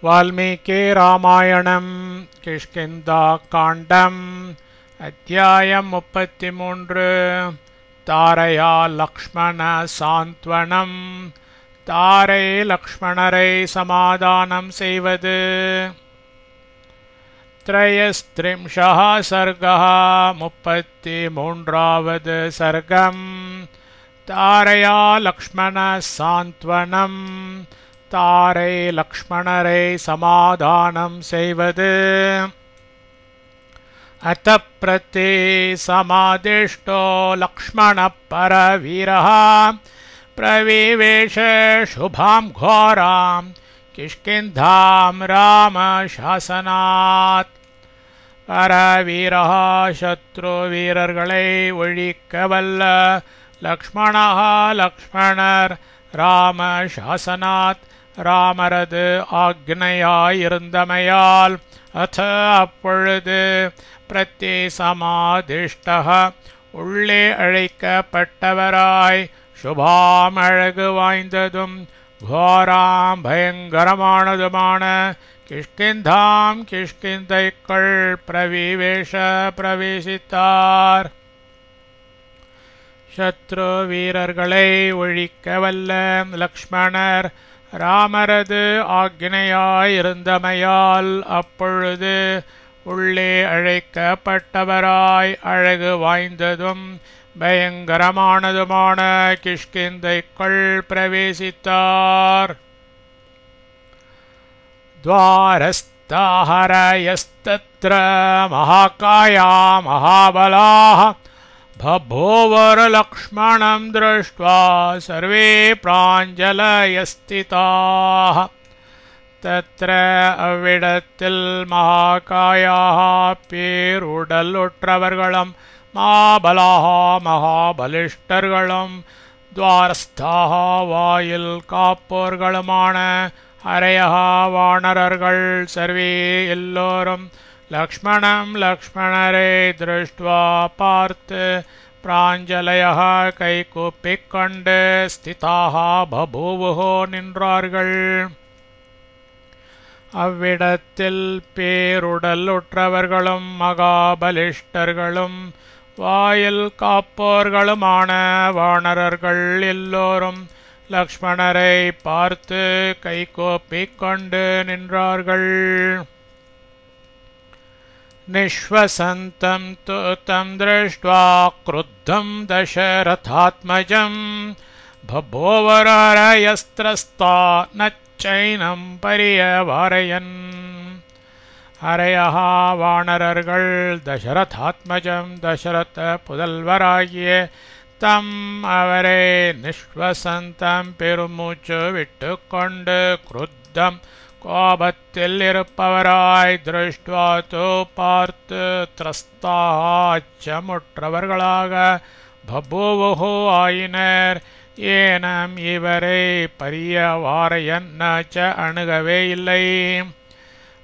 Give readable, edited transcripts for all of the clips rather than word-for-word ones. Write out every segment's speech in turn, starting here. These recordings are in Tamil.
वाल्मीकि रामायणम् किष्किन्धाकाण्डम् अध्यायम् 33 तारया लक्ष्मण सान्त्वनम् तारे लक्ष्मणரை समाधानं செய்வது त्रयस्त्रिंशः सर्गः 33வது सर्गम् तारया लक्ष्मण सान्त्वनम् तारे लक्ष्मणரை समाधानं செய்வது अत प्रति समादिष्टो लक्ष्मणः परवीरः प्रविवेश शुभां घोरां किष्किन्धां रामशासनात् परवीरः शत्रुवीरர்களை ஒழிக்கவல்ல लक्ष्मणः लक्ष्मणர் ராமசாசனாத் ராமரது ஆக்ஞையாயிருந்தமையால் அத அப்பொழுது பிரத்தி சமாதிஷ்டः உள்ளே அழைக்கப்பட்டவராய் சுபாம் அழகு வாய்ந்ததும் கோராம் பயங்கரமானதுமான கிஷ்கிந்தாம் கிஷ்கிந்தைக்குள் பிரவேசித்தார். சத்ரு வீரர்களை ஒழிக்கவல்ல லக்ஷ்மணர் ராமரது ஆக்ஞையாயிருந்தமையால் அப்பொழுது உள்ளே அழைக்கப்பட்டவராய் அழகு வாய்ந்ததும் பயங்கரமானதுமான கிஷ்கிந்தைக்குள் பிரவேசித்தார். द्वारस्थाहरयस्तत्र महाकाया महाबलाः बभूवुर्लक्ष्मणं दृष्ट्वा सर्वे प्राञ्जलयस्थिताः. तत्र அவ்விடத்தில் மகாகாயாக பேருடலுற்றவர்களும் மாபலாக மகாபலிஷ்டர்களும் துவாரஸ்தாக வாயில் காப்போர்களுமான ஹரையகா வானரர்கள் சர்வே எல்லோரும் லக்ஷ்மணம் லக்ஷ்மணரை திருஷ்டுவா பார்த்து பிராஞ்சலயः கைகூப்பிக் கொண்டு ஸ்திதாக பபூவுஹோ நின்றார்கள். அவ்விடத்தில் பேருடல் உற்றவர்களும் மகாபலிஷ்டர்களும் வாயில் காப்போர்களுமான வானரர்கள் எல்லோரும் லக்ஷ்மணரை பார்த்து கைகூப்பிக் கொண்டு நின்றார்கள். நிஷ்வசந்தம் து தம் திருஷ்ட்வா க்ருத்தம் தசரதாத்மஜம் பபூவரயஸ்திரஸ்தா நச்சைனம் பரியவாரயன். ஹரையஹா வானரர்கள் தசரதாத்மஜம் தசரத புதல்வராகிய தம் அவரை நிஷ்வசந்தம் பெருமூச்சு விட்டுக்கொண்டு க்ருத்தம் கோபத்தில் இருப்பவராய் திருஷ்டுவா தோ பார்த்து திரஸ்தாச்சமுற்றவர்களாக பபூவுஹு ஆயினர். ஏனம் இவரை பரியவாரயன் நச்ச அணுகவே இல்லை.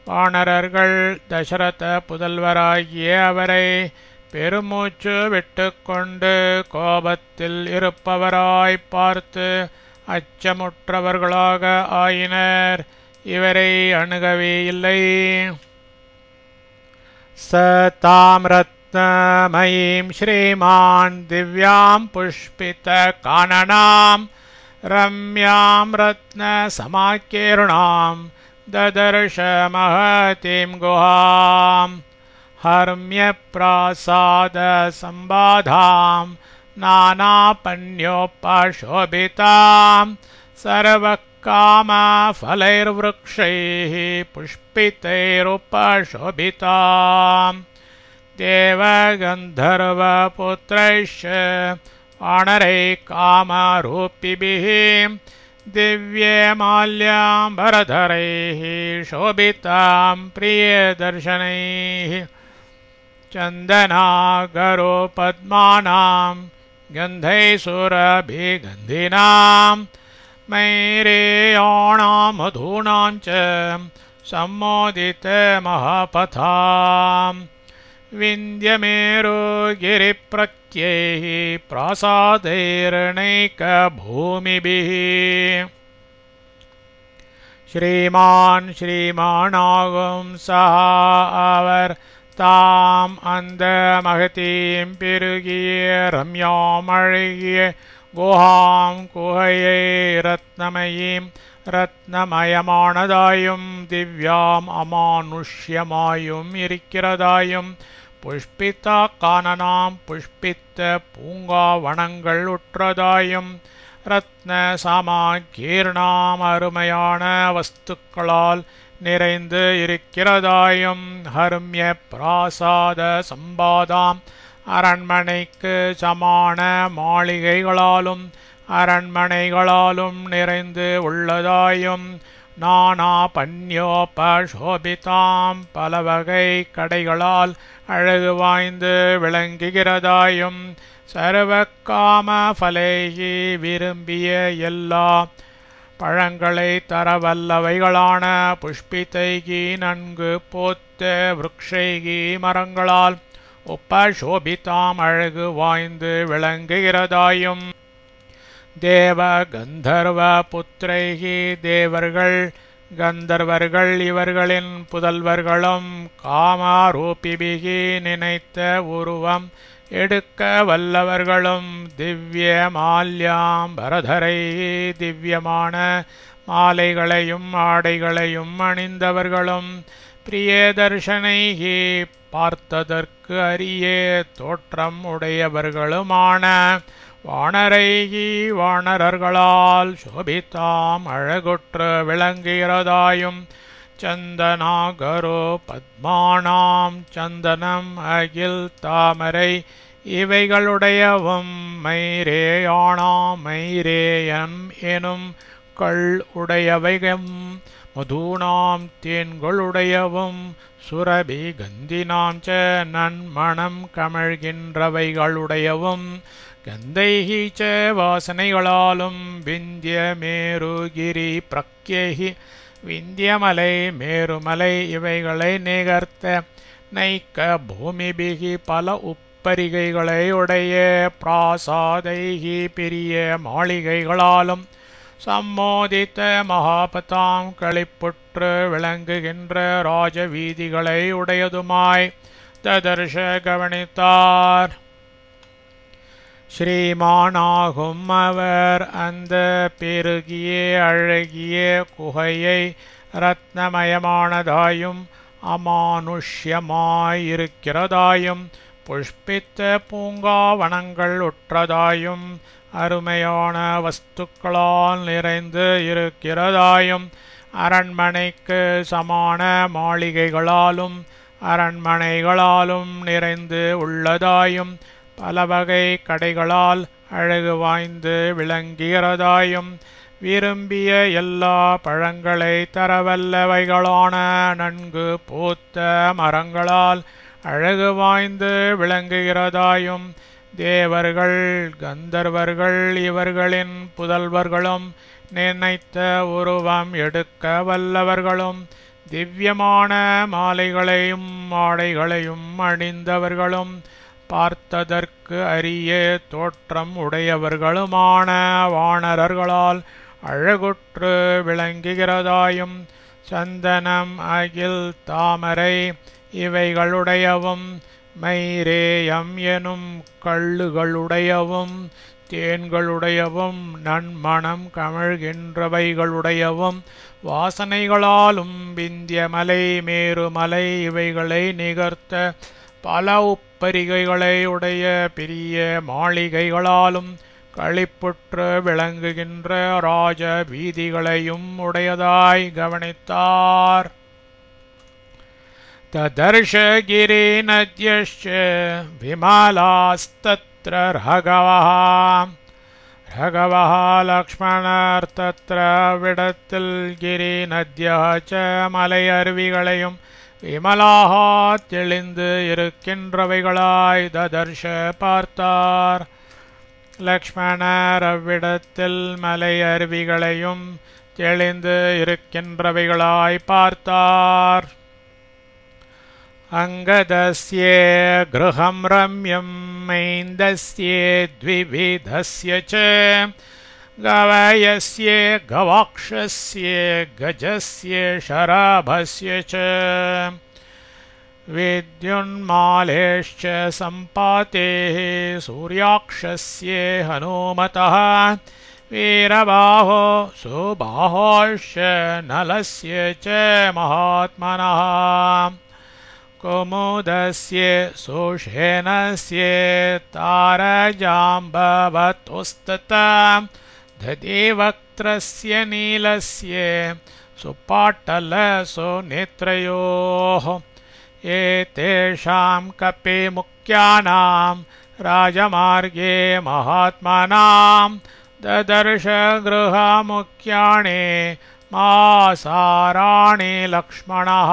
வானரர்கள் தசரத புதல்வராகிய அவரை பெருமூச்சு விட்டுக்கொண்டு கோபத்தில் இருப்பவராய் பார்த்து அச்சமுற்றவர்களாக ஆயினர். இவரை அணுகவே இல்லை. சதாம் ரத்னமயீம் ஸ்ரீமான் திவ்யாம் புஷ்பித கானனாம் ரம்யாம் ரத்ன சமாகீர்ணாம் ததர்ஷ மஹதீம் குஹாம் ஹர்ம்ய பிராசாத சம்பாதாம் நானாபன்யோபசோபிதாம் சர்வகாம ஃபலைர்வ்ருக்ஷைः புஷ்பிதைருபசோபிதாம் தேவகந்தர்வபுத்ரைश्च வானரைः காமரூபிभिः दिव्यमाल्याम्बरधरैः शोभितां प्रियदर्शनैः चन्दनागरोपद्मानां गन्धैः मैरेयाणां मधूनां च सम्मोदितमहापथां विन्द्यमेरुगिरिप्रत्यैः प्रासादैर्नैकभूमिभिः ஸ்ரீமான் ஸ்ரீமானாகும் சஹா அவர் தாம் அந்த மகதீம் பெருகிய ரம்யாம் அழகிய குஹாம் குகையை ரத்னமயீம் ரத்னமயமானதாயும் திவ்யாம் அமானுஷ்யமாயும் இருக்கிறதாயும் புஷ்பித்த கானனாம் புஷ்பித்த பூங்காவனங்கள் உற்றதாயும் ரத்ன சமாகீர்ணாம் அருமையான வஸ்துக்களால் நிறைந்து இருக்கிறதாயும் ஹர்மிய பிராசாத சம்பாதாம் அரண்மனைக்கு சமான மாளிகைகளாலும் அரண்மனைகளாலும் நிறைந்து உள்ளதாயும் நானா பன்யோபசோபிதாம் பலவகை கடைகளால் அழகு வாய்ந்து விளங்குகிறதாயும் சர்வகாம ஃபலேகி விரும்பிய எல்லா பழங்களை தரவல்லவைகளான புஷ்பிதைகி நன்கு போத்த விருக்ஷைகி மரங்களால் உபசோபிதாம் அழகு வாய்ந்து விளங்குகிறதாயும் தேவ கந்தர்வ புத்திரைகி தேவர்கள் கந்தர்வர்கள் இவர்களின் புதல்வர்களும் காமாரூபிபிகி நினைத்த உருவம் எடுக்க வல்லவர்களும் திவ்ய மால்யாம் பரதரை திவ்யமான மாலைகளையும் ஆடைகளையும் அணிந்தவர்களும் பிரியதர்ஷனைகி பார்த்ததற்கு அரிய தோற்றம் உடையவர்களுமான வானரைகி வானரர்களால் சோபித்தாம் அழகுற்று விளங்குகிறதாயும் சந்தனாகரோ பத்மானாம் சந்தனம் அகில் தாமரை இவைகளுடையவும் மைரேயானாம் மைரேயன் எனும் கள் உடையவையும் மதூனாம் தேன்களுடையவும் சுரபி கந்தினாம் ச நன்மணம் கமழ்கின்றவைகளுடையவும் கந்தைஹி ச வாசனைகளாலும் விந்திய மேருகிரி பிரக்யேஹி விந்தியமலை மேருமலை இவைகளை நிகர்த்த நைக்க பூமிபிகி பல உப்பரிகைகளை உடைய பிராசாதைகி பெரிய மாளிகைகளாலும் சம்மோதித்த மகாபதாம் களிப்புற்று விளங்குகின்ற ராஜவீதிகளை உடையதுமாய் ததர்ஷ கவனித்தார். ஸ்ரீமானாகும் அவர் அந்த பெருகிய அழகிய குகையை ரத்னமயமானதாயும் அமானுஷ்யமாயிருக்கிறதாயும் புஷ்பித்த பூங்காவனங்கள் உற்றதாயும் அருமையான வஸ்துக்களால் நிறைந்து இருக்கிறதாயும் அரண்மனைக்கு சமான மாளிகைகளாலும் அரண்மனைகளாலும் நிறைந்து உள்ளதாயும் பலவகை கடைகளால் அழகு வாய்ந்து விளங்குகிறதாயும் விரும்பிய எல்லா பழங்களை தரவல்லவைகளான நன்கு பூத்த மரங்களால் அழகு வாய்ந்து விளங்குகிறதாயும் தேவர்கள் கந்தர்வர்கள் இவர்களின் புதல்வர்களும் நினைத்த உருவம் எடுக்க வல்லவர்களும் திவ்யமான மாலைகளையும் ஆடைகளையும் அணிந்தவர்களும் பார்த்ததற்கு அரிய தோற்றம் உடையவர்களுமான வானரர்களால் அழகுற்று விளங்குகிறதாயும் சந்தனம் அகில் தாமரை இவைகளுடையவும் மைரேயம் எனும் கள்ளுகளுடையவும் தேன்களுடையவும் நன்மணம் கமழ்கின்றவைகளுடையவும் வாசனைகளாலும் விந்தியமலை மேருமலை இவைகளை நிகர்த்த பல உப்பரிகைகளை உடைய பெரிய மாளிகைகளாலும் களிப்புற்று விளங்குகின்ற ராஜ வீதிகளையும் உடையதாய் கவனித்தார். ததர்ஷ கிரி நத்யஸ்ச விமலாஸ்தத்ர ரகவஹ லக்ஷ்மணர் தத்ர விடத்தில் கிரி நத்யஹ ச மலை அருவிகளையும் விமலாக தெளிந்து இருக்கின்றவைகளாய் ததர்ஷ பார்த்தார். லக்ஷ்மணர் அவ்விடத்தில் மலை அருவிகளையும் தெளிந்து இருக்கின்றவைகளாய் பார்த்தார். அங்கதஸ்ய கிருஹம் ரம்யம் மைந்தஸ்ய த்விவிதஸ்ய ச गवयस्य गवाक्षस्य गजस्य शरभस्य च विद्युन्मालेश्च सम्पातेः सूर्याक्षस्य हनुमतः वीरबाहो सुबाहोश्च नलस्य च महात्मनः कुमुदस्य सुषेणस्य तारजाम्बवतुस्तथा दधिवक्त्रस्य नीलस्य सुपाटलसुनेत्रयोः एतेषां कपिमुख्यानां राजमार्गे महात्मनां ददर्श गृहमुख्यानि मासाराणि लक्ष्मणः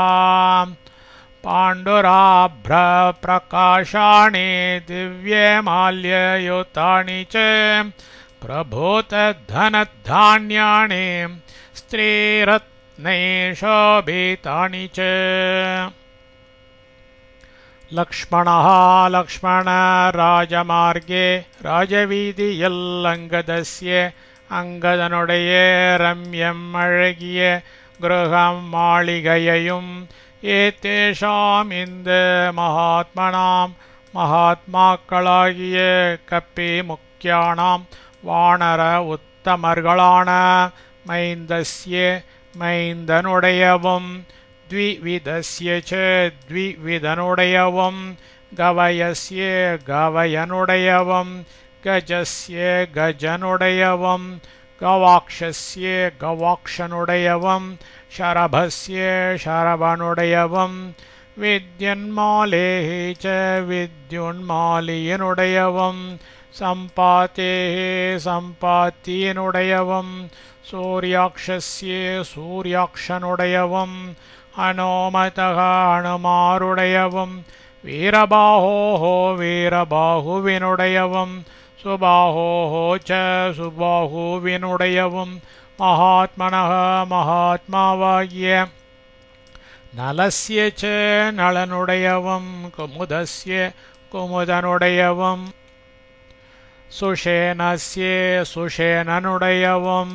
पाण्डुराभ्रप्रकाशानि दिव्यमाल्ययुतानि च प्रभूतधनधान्यानि स्त्रीरत्नैशोभितानि च लक्ष्मणः राजमार्गे ராஜவீதியில் அங்கதனுடைய ரம்யம் அழகிய கிரகம் மாளிகையையும் ஏதேஷாம் இந்த மகாத்மனாம் மகாத்மாக்களாகிய கப்பி முக்கியானாம் வானர உத்தமர்களான மைந்தஸ்ய மைந்தனுடையவும் द्विविधस्य च द्विविधनुடையவும் गवयस्य गवयनुடையவும் गजस्य गजनुடையவும் गवाक्षस्य गवाक्षनुடையவும் शरभस्य शरभनुடையவும் विद्युन्मालेः च विद्युन्मालियनुடையவும் सम्पातेः सम्पातियनुடையவும் सूर्याक्षस्य सूर्याक्षनुடையவும் हनुमतः हनुमारुடையவும் वीरबाहोः वीरबाहुविनुடையவும் सुबाहोः च सुबाहुविनुடையவும் महात्मनः महात्मावाகிய नलस्य च नलनुடையவும் कुमुदस्य कुमुदनुடையவும் सुषेणस्य सुषेणनुடையவும்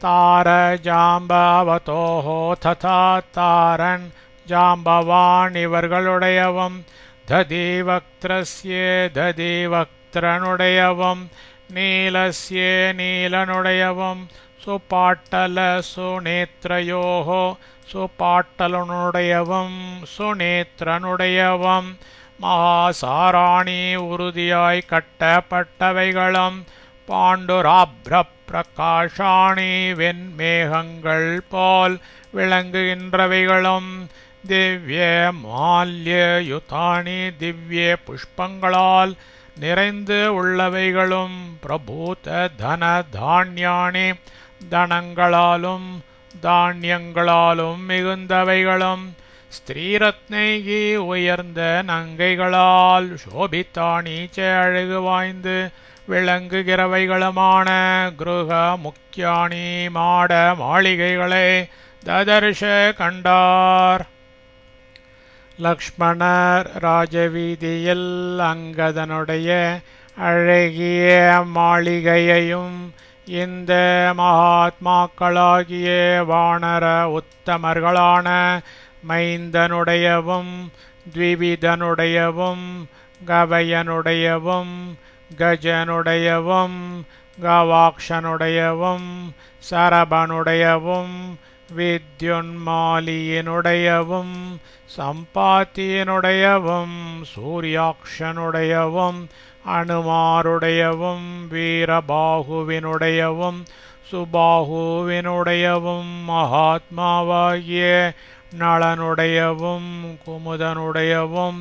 तारजाम्बवतोः तथा तारन् जाम्बवान् इवर्गलुடையவும் दधिवक्त्रस्य दधिवक्त्रनुடையவும் नीलस्य नीलनुடையவும் सुपाटलसुनेत्रयोः सुपाटलनुடையவும் सुनेत्रनुடையவும் महासाराणि उरुदियाய் கட்டப்பட்டவைகளும் பாண்டுராப்ரப்பிரகாஷாணி வெண்மேகங்கள் போல் விளங்குகின்றவைகளும் திவ்ய மால்யயுதானி திவ்ய புஷ்பங்களால் நிறைந்து உள்ளவைகளும் பிரபூத தன தானியானி தனங்களாலும் தானியங்களாலும் மிகுந்தவைகளும் ஸ்திரீரத்னைகி உயர்ந்த நங்கைகளால் சோபித்தானி ச அழகு வாய்ந்து விளங்குகிறவைகளுமான கிருஹ முக்கியானி மாட மாளிகைகளை ததர்ஷ கண்டார். லக்ஷ்மணர் ராஜவீதியில் அங்கதனுடைய அழகிய மாளிகையையும் இந்த மகாத்மாக்களாகிய வானர உத்தமர்களான மைந்தனுடையவும் த்விவிதனுடையவும் கவயனுடையவும் கஜனுடையவும் கவாக்ஷனுடையவும் சரபனுடையவும் வித்யுன்மாலியினுடையவும் சம்பாத்தியினுடையவும் சூர்யாக்ஷனுடையவும் அனுமாருடையவும் வீரபாகுவினுடையவும் சுபாகுவினுடையவும் மகாத்மாவாகிய நளனுடையவும் குமுதனுடையவும்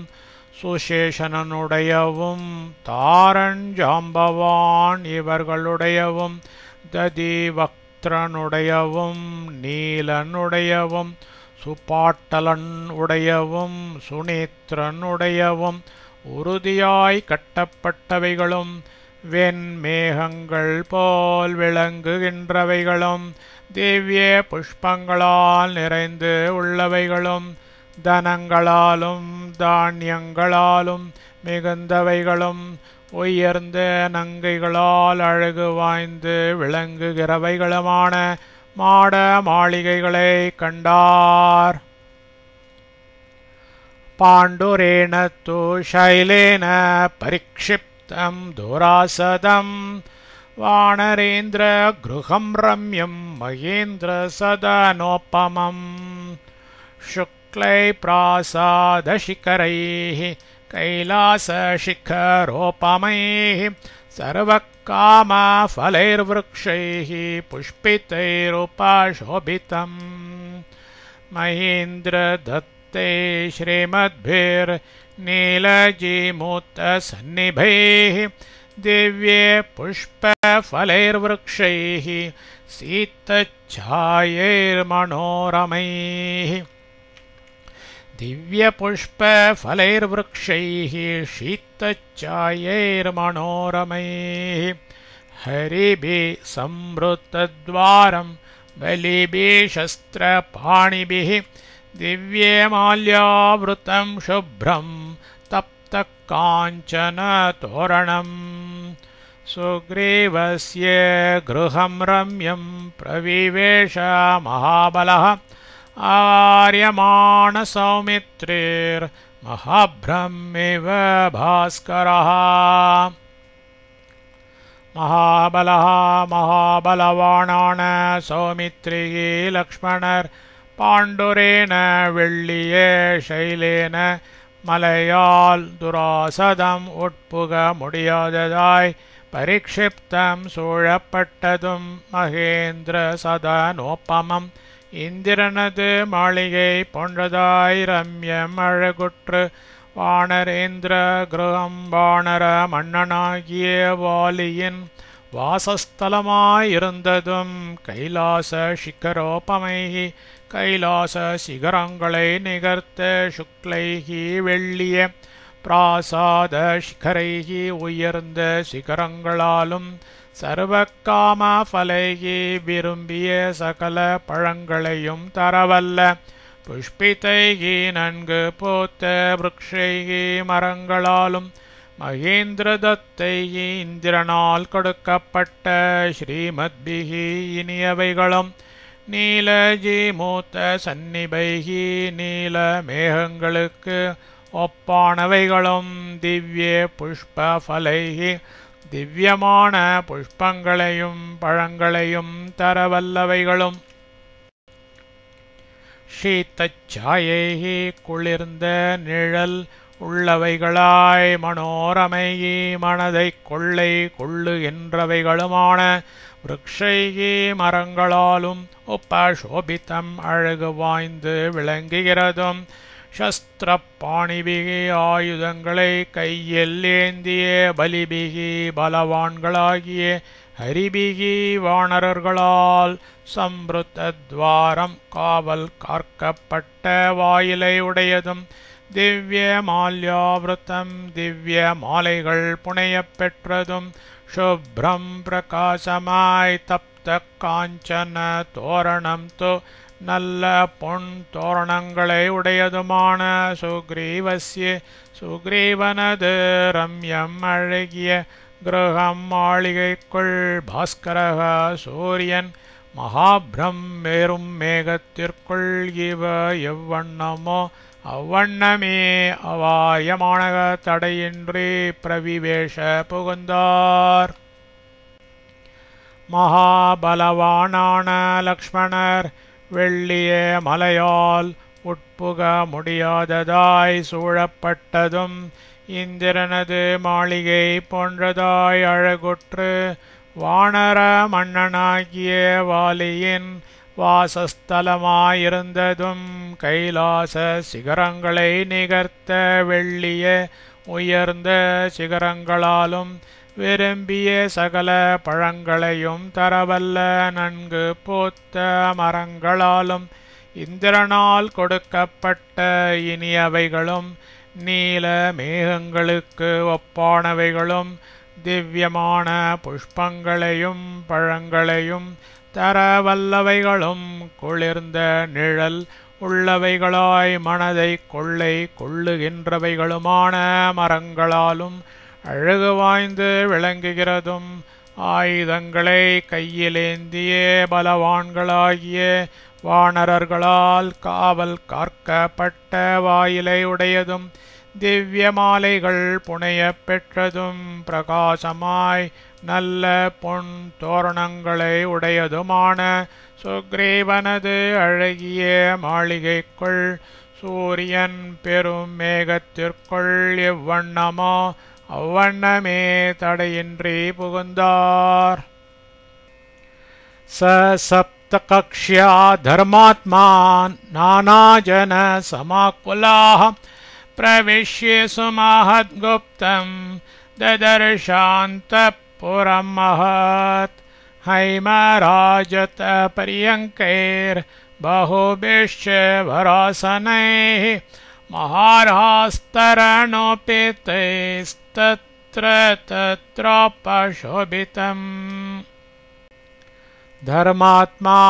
சுசேஷனுடையவும் தாரன் ஜாம்பவான் இவர்களுடையவும் ததிவக்திரனுடையவும் நீலனுடையவும் சுபாட்டலன் உடையவும் சுனேத்திரனுடையவும் உறுதியாய் கட்டப்பட்டவைகளும் வெண்மேகங்கள் போல் விளங்குகின்றவைகளும் திவ்ய புஷ்பங்களால் நிறைந்து உள்ளவைகளும் தனங்களாலும் தானியங்களாலும் மிகுந்தவைகளும் உயர்ந்த நங்கைகளால் அழகு வாய்ந்து விளங்குகிறவைகளுமான மாட மாளிகைகளை கண்டார். பாண்டுரேண து சைலேன பரிக்ஷிப்தம் துராசதம் வானரேந்திர கிருஹம் ரம்யம் மகேந்திர சதனோபமம் சுக்லை பிராசாதசிகரைः कैलासशिखरोपमैः सर्वकामफलैर्वृक्षैः पुष्पितैरुपशोभितम् महेन्द्रदत्ते श्रीमद्भिर्नीलजीमूतसन्निभैः दिव्ये पुष्पफलैर्वृक्षैः शीतच्छायैर्मनोरमैः दिव्यपुष्पफलैर्वृक्षैः शीतच्छायैर्मनोरमैः हरिभिः संवृतद्वारं बलिभिः शस्त्रपाणिभिः दिव्यमाल्यावृतं शुभ्रं तप्तकाञ्चनतोरणम् सुग्रीवस्य गृहं रम्यं प्रविवेश महाबलः आर्यमाणसौमित्रिर्महाभ्रमिव भास्करः महाबलः महाबलवाणान सौमित्रिः लक्ष्मणர் பாண்டுரேன வெள்ளிய சைலேன மலையால் துராசதம் உட்புக முடியாததாய் பரிக்ஷிப்தம் சூழப்பட்டதும் மகேந்திர சதனோபமம் இந்திரனது மாளிகை போன்றதாய் ரம்யம் அழகுற்று வானரேந்திர கிரகம் வானர மன்னனாகிய வாலியின் வாசஸ்தலமாயிருந்ததும் கைலாச சிகரோபமைகி கைலாச சிகரங்களை நிகர்த்த சுக்லைகி வெள்ளிய பிராசாத சிகரைகி உயர்ந்த சிகரங்களாலும் சர்வகாம ஃபலைகி விரும்பிய சகல பழங்களையும் தரவல்ல புஷ்பிதைகி நன்கு பூத்த விருக்ஷைகி மரங்களாலும் மகேந்திரதத்தைகி இந்திரனால் கொடுக்கப்பட்ட ஸ்ரீமத்பிகி இனியவைகளும் நீலஜீமூத்த சந்நிபைகி நீல மேகங்களுக்கு ஒப்பானவைகளும் திவ்ய புஷ்ப ஃபலைகி திவ்யமான புஷ்பங்களையும் பழங்களையும் தரவல்லவைகளும் ஷீத்தச்சாயைகி குளிர்ந்த நிழல் உள்ளவைகளாய் மனோரமைகி மனதை கொள்ளை கொள்ளுகின்றவைகளுமான விருக்ஷைகி மரங்களாலும் உபசோபித்தம் அழகு வாய்ந்து விளங்குகிறதும் சஸ்திரப்பாணிபிகி ஆயுதங்களை கையில் ஏந்திய பலிபிகி பலவான்களாகிய ஹரிபிகி வானரர்களால் சம்பிருத்தத்வாரம் காவல் காக்கப்பட்ட வாயிலை உடையதும் திவ்ய மால்யாவிருத்தம் திவ்ய மாலைகள் புனையப் பெற்றதும் சுப்ரம் பிரகாசமாய் தப்த காஞ்சன தோரணம் து நல்ல பொன் தோரணங்களை உடையதுமான சுக்ரீவஸ்ய சுக்ரீவனது ரம்யம் அழகிய கிரகம் மாளிகைக்குள் பாஸ்கரக சூரியன் மகாபிரம் மேரும் மேகத்திற்குள் இவ எவ்வண்ணமோ அவ்வண்ணமே அவாயமானக தடையின்றி பிரவிவேஷ புகுந்தார். மகாபலவானான லக்ஷ்மணர் வெள்ளிய மலையால் உட்புக முடியாததாய் சூழப்பட்டதும் இந்திரனது மாளிகை போன்றதாய் அழகுற்று வானர மன்னனாகிய வாலியின் வாசஸ்தலமாயிருந்ததும் கைலாச சிகரங்களை நிகர்த்த வெள்ளிய உயர்ந்த சிகரங்களாலும் விரும்பிய சகல பழங்களையும் தரவல்ல நன்கு பூத்த மரங்களாலும் இந்திரனால் கொடுக்கப்பட்ட இனியவைகளும் நீல மேகங்களுக்கு ஒப்பானவைகளும் திவ்யமான புஷ்பங்களையும் பழங்களையும் தரவல்லவைகளும் குளிர்ந்த நிழல் உள்ளவைகளாய் மனதை கொள்ளை கொள்ளுகின்றவைகளுமான மரங்களாலும் அழகு வாய்ந்து விளங்குகிறதும் ஆயுதங்களை கையிலேந்திய பலவான்களாகிய வானரர்களால் காவல் காக்கப்பட்ட வாயிலை உடையதும் திவ்ய மாலைகள் புனைய பெற்றதும் பிரகாசமாய் நல்ல பொன் தோரணங்களை உடையதுமான சுக்ரீவனது அழகிய மாளிகைக்குள் சூரியன் பெரும் மேகத்திற்குள் எவ்வண்ணமோ அவ்வண்ணமே தடையின்றி புகுந்தார். சப்தகக்ஷ்யா தர்மாத்மா நானாஜன சமாக்குலாः பிரவிஷ்ய சுமஹத்குப்தம் ததர்ஷாந்தப்புரம் மஹத் ஹைமராஜத பரியங்கைர் बहुभिश्च वरासनैः महारहास्तरणोपेतैस्तत्र तत्रापशोभितम्. धर्मात्मा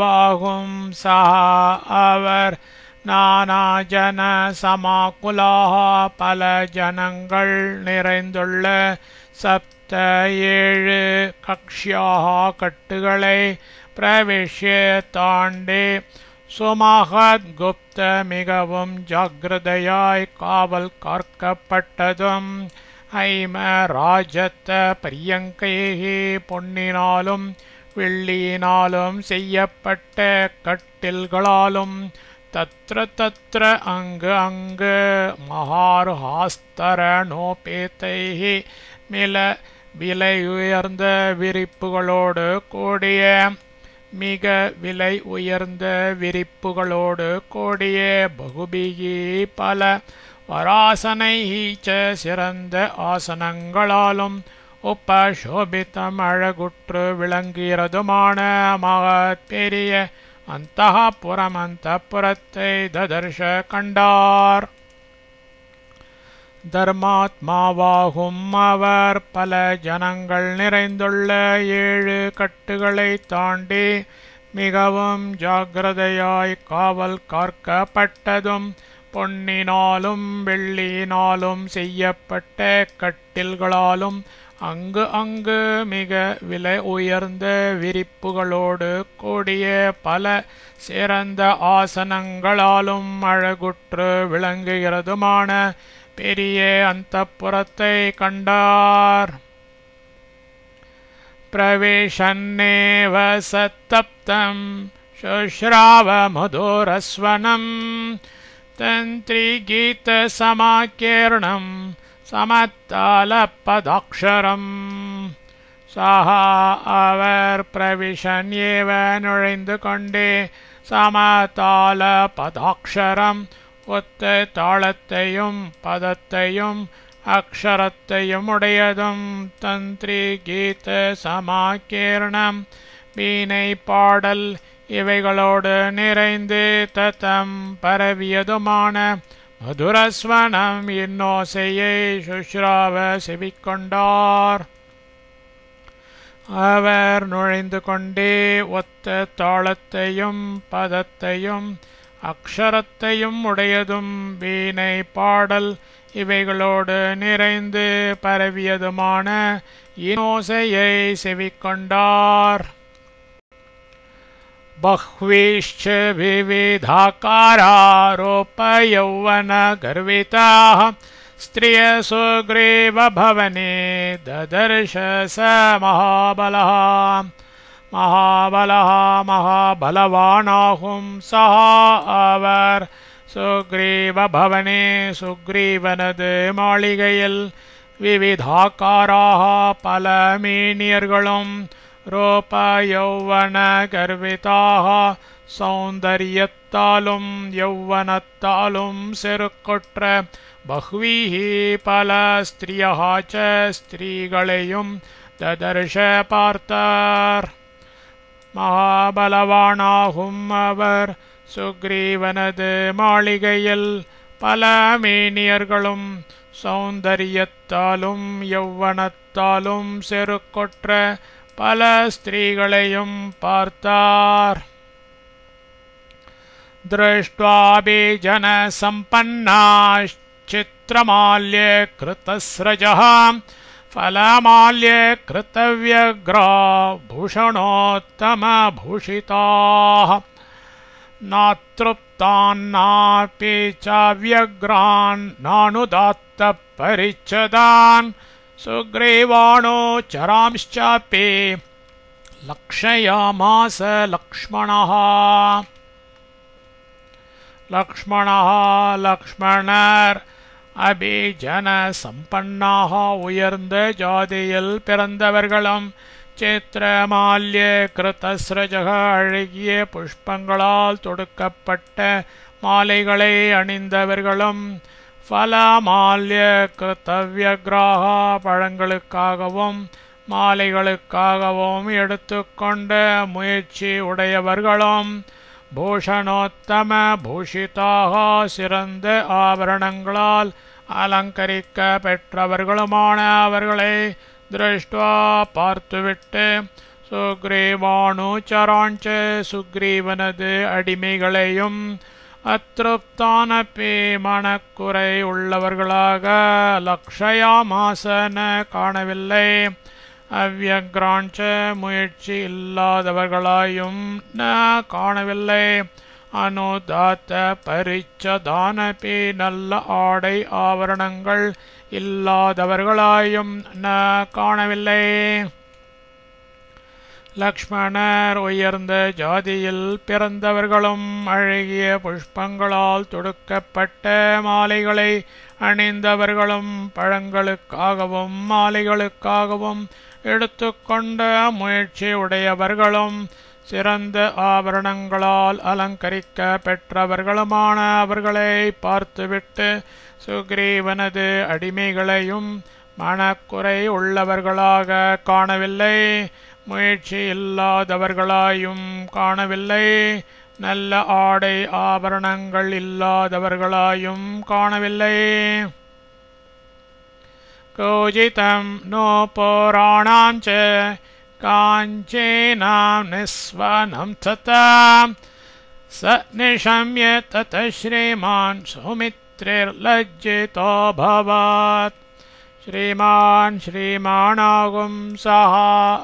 वाहुं सह அவர் நானாஜன சமாக்குலாக பல ஜனங்கள் நிறைந்துள்ள சப்த 7 கக்ஷ்யாக கட்டுகளை பிரவிஷ்ய தாண்டி சுமஹத் குப்த மிகவும் ஜாக்கிரதையாய் காவல் காக்கப்பட்டதும் ஹைம ராஜத்த பரியங்கைகி பொன்னினாலும் வெள்ளியினாலும் செய்யப்பட்ட கட்டில்களாலும் தத்ர அங்கு அங்கு மகார்ஹாஸ்தரணோபேதைஹி மில விலையுயர்ந்த விரிப்புகளோடு கூடிய மிக விலை உயர்ந்த விரிப்புகளோடு கூடிய பகுபிகி பல வராசனைஹீச்ச சிறந்த ஆசனங்களாலும் உபசோபித்தம் அழகுற்று விளங்குகிறதுமான மகத் பெரிய அந்தఃபுரம் அந்தப்புரத்தை ததர்ஷ கண்டார். தர்மாத்மாவாகும் அவர் பல ஜனங்கள் நிறைந்துள்ள 7 கட்டுகளை தாண்டி மிகவும் ஜாக்கிரதையாய் காவல் காக்கப்பட்டதும் பொன்னினாலும் வெள்ளியினாலும் செய்யப்பட்ட கட்டில்களாலும் அங்கு அங்கு மிக விலை உயர்ந்த விரிப்புகளோடு கூடிய பல சிறந்த ஆசனங்களாலும் அழகுற்று விளங்குகிறதுமான பெரிய அந்தப்புரத்தை கண்டார். பிரவேஷன்னேவ சத்தப்தம் சுஷ்ராவ மதுரஸ்வனம் தந்திரிகீத சமாகீர்ணம் சமத்தாலப்பதாக்ஷரம். சஹா அவர் பிரவிஷன் ஏவ நுழைந்து கொண்டே சமதால பதாக்ஷரம் ஒத்த தாளத்தையும் பதத்தையும் அக்ஷரத்தையும் உடையதும் தந்திரி கீத சமாகீர்ணம் வீணை பாடல் இவைகளோடு நிறைந்து தத்தம் பரவியதுமான மதுரஸ்வனம் இன்னோசையை சுஷ்ராவ செவிக்கொண்டார். அவர் நுழைந்து கொண்டே ஒத்த தாளத்தையும் பதத்தையும் அக்ஷரத்தையும் உடையதும் வீணை பாடல் இவைகளோடு நிறைந்து பரவியதுமான இன்னோசையை செவிக்கொண்டார். பஹ்விஷ்ச விவிதாகாரோபயௌவன கர்விதாः ஸ்த்ரிய சுக்ரீவ பவனே ததர்ஷ ச மகாபலः. மகாபலவானாகும் சஹா அவர் சுக்ரீவ பவனே சுக்ரீவனது மாளிகையில் விவிதாகாராக பல மீனியர்களும் ரூப யௌவன கர்விதாக சௌந்தரியத்தாலும் யௌவனத்தாலும் செருக்கொற்ற பஹ்வீஹி பல ஸ்திரியாச்ச ஸ்திரீகளையும் ததர்ஷ பார்த்தார். மகாபலவானாகும் அவர் சுக்ரீவனது மாளிகையில் பல மேனியர்களும் சௌந்தரியத்தாலும் யௌவனத்தாலும் செருக்கொற்ற பல ஸ்திரீகளையும் பார்த்தார். திருஷ்ட்வாபி ஜன சம்பன்னாச்சித் पत्रमाल्ये कृतस्रजः फलमाल्ये कृतव्यग्रा भूषणोत्तमभूषिताः नातृप्तान्नापि च व्यग्रान् नानुदात्तपरिच्छदान् सुग्रीवाणो चरांश्चापि लक्षयामास लक्ष्मणः लक्ष्मणர் அபிஜன சம்பன்னாக உயர்ந்த ஜாதியில் பிறந்தவர்களும் சித்திரமால்ய கிருதஸ்ரஜக அழகிய புஷ்பங்களால் தொடுக்கப்பட்ட மாலைகளை அணிந்தவர்களும் ஃபலமால்ய கிருத்தவ்யக்ராக பழங்களுக்காகவும் மாலைகளுக்காகவும் எடுத்துக்கொண்ட முயற்சி உடையவர்களும் பூஷணோத்தம பூஷிதாக சிறந்த ஆபரணங்களால் அலங்கரிக்க பெற்றவர்களுமான அவர்களை திருஷ்டுவா பார்த்துவிட்டு சுக்ரீவானுச்சராஞ்ச சுக்ரீவனது அடிமைகளையும் அத்ருப்தானபி மனக்குறை உள்ளவர்களாக லக்ஷயாமாசன காணவில்லை அவ்யக்ராஞ்ச முயற்சி இல்லாதவர்களாயும் ந காணவில்லை அனுதாத்த பரிச்சதானபி நல்ல ஆடை ஆவரணங்கள் இல்லாதவர்களாயும் ந காணவில்லை லக்ஷ்மணர் உயர்ந்த ஜாதியில் பிறந்தவர்களும் அழகிய புஷ்பங்களால் தொடுக்கப்பட்ட மாலைகளை அணிந்தவர்களும் பழங்களுக்காகவும் மாலைகளுக்காகவும் எடுத்துக்கொண்ட முயற்சி உடையவர்களும் சிறந்த ஆபரணங்களால் அலங்கரிக்க பெற்றவர்களுமான அவர்களை பார்த்துவிட்டு சுக்ரீவனது அடிமைகளையும் மனக்குறை உள்ளவர்களாக காணவில்லை முயற்சி இல்லாதவர்களாயும் காணவில்லை நல்ல ஆடை ஆபரணங்கள் இல்லாதவர்களாயும் காணவில்லை கோஜிதம் நோ புராணாம் ச காஞ்சேனாம் நிஸ்வனம் ததாம் ச நிஷம்ய தத ஸ்ரீமான் சௌமித்ரிர்லஜ்ஜிதோ பவாத் श्रीमानागुं सह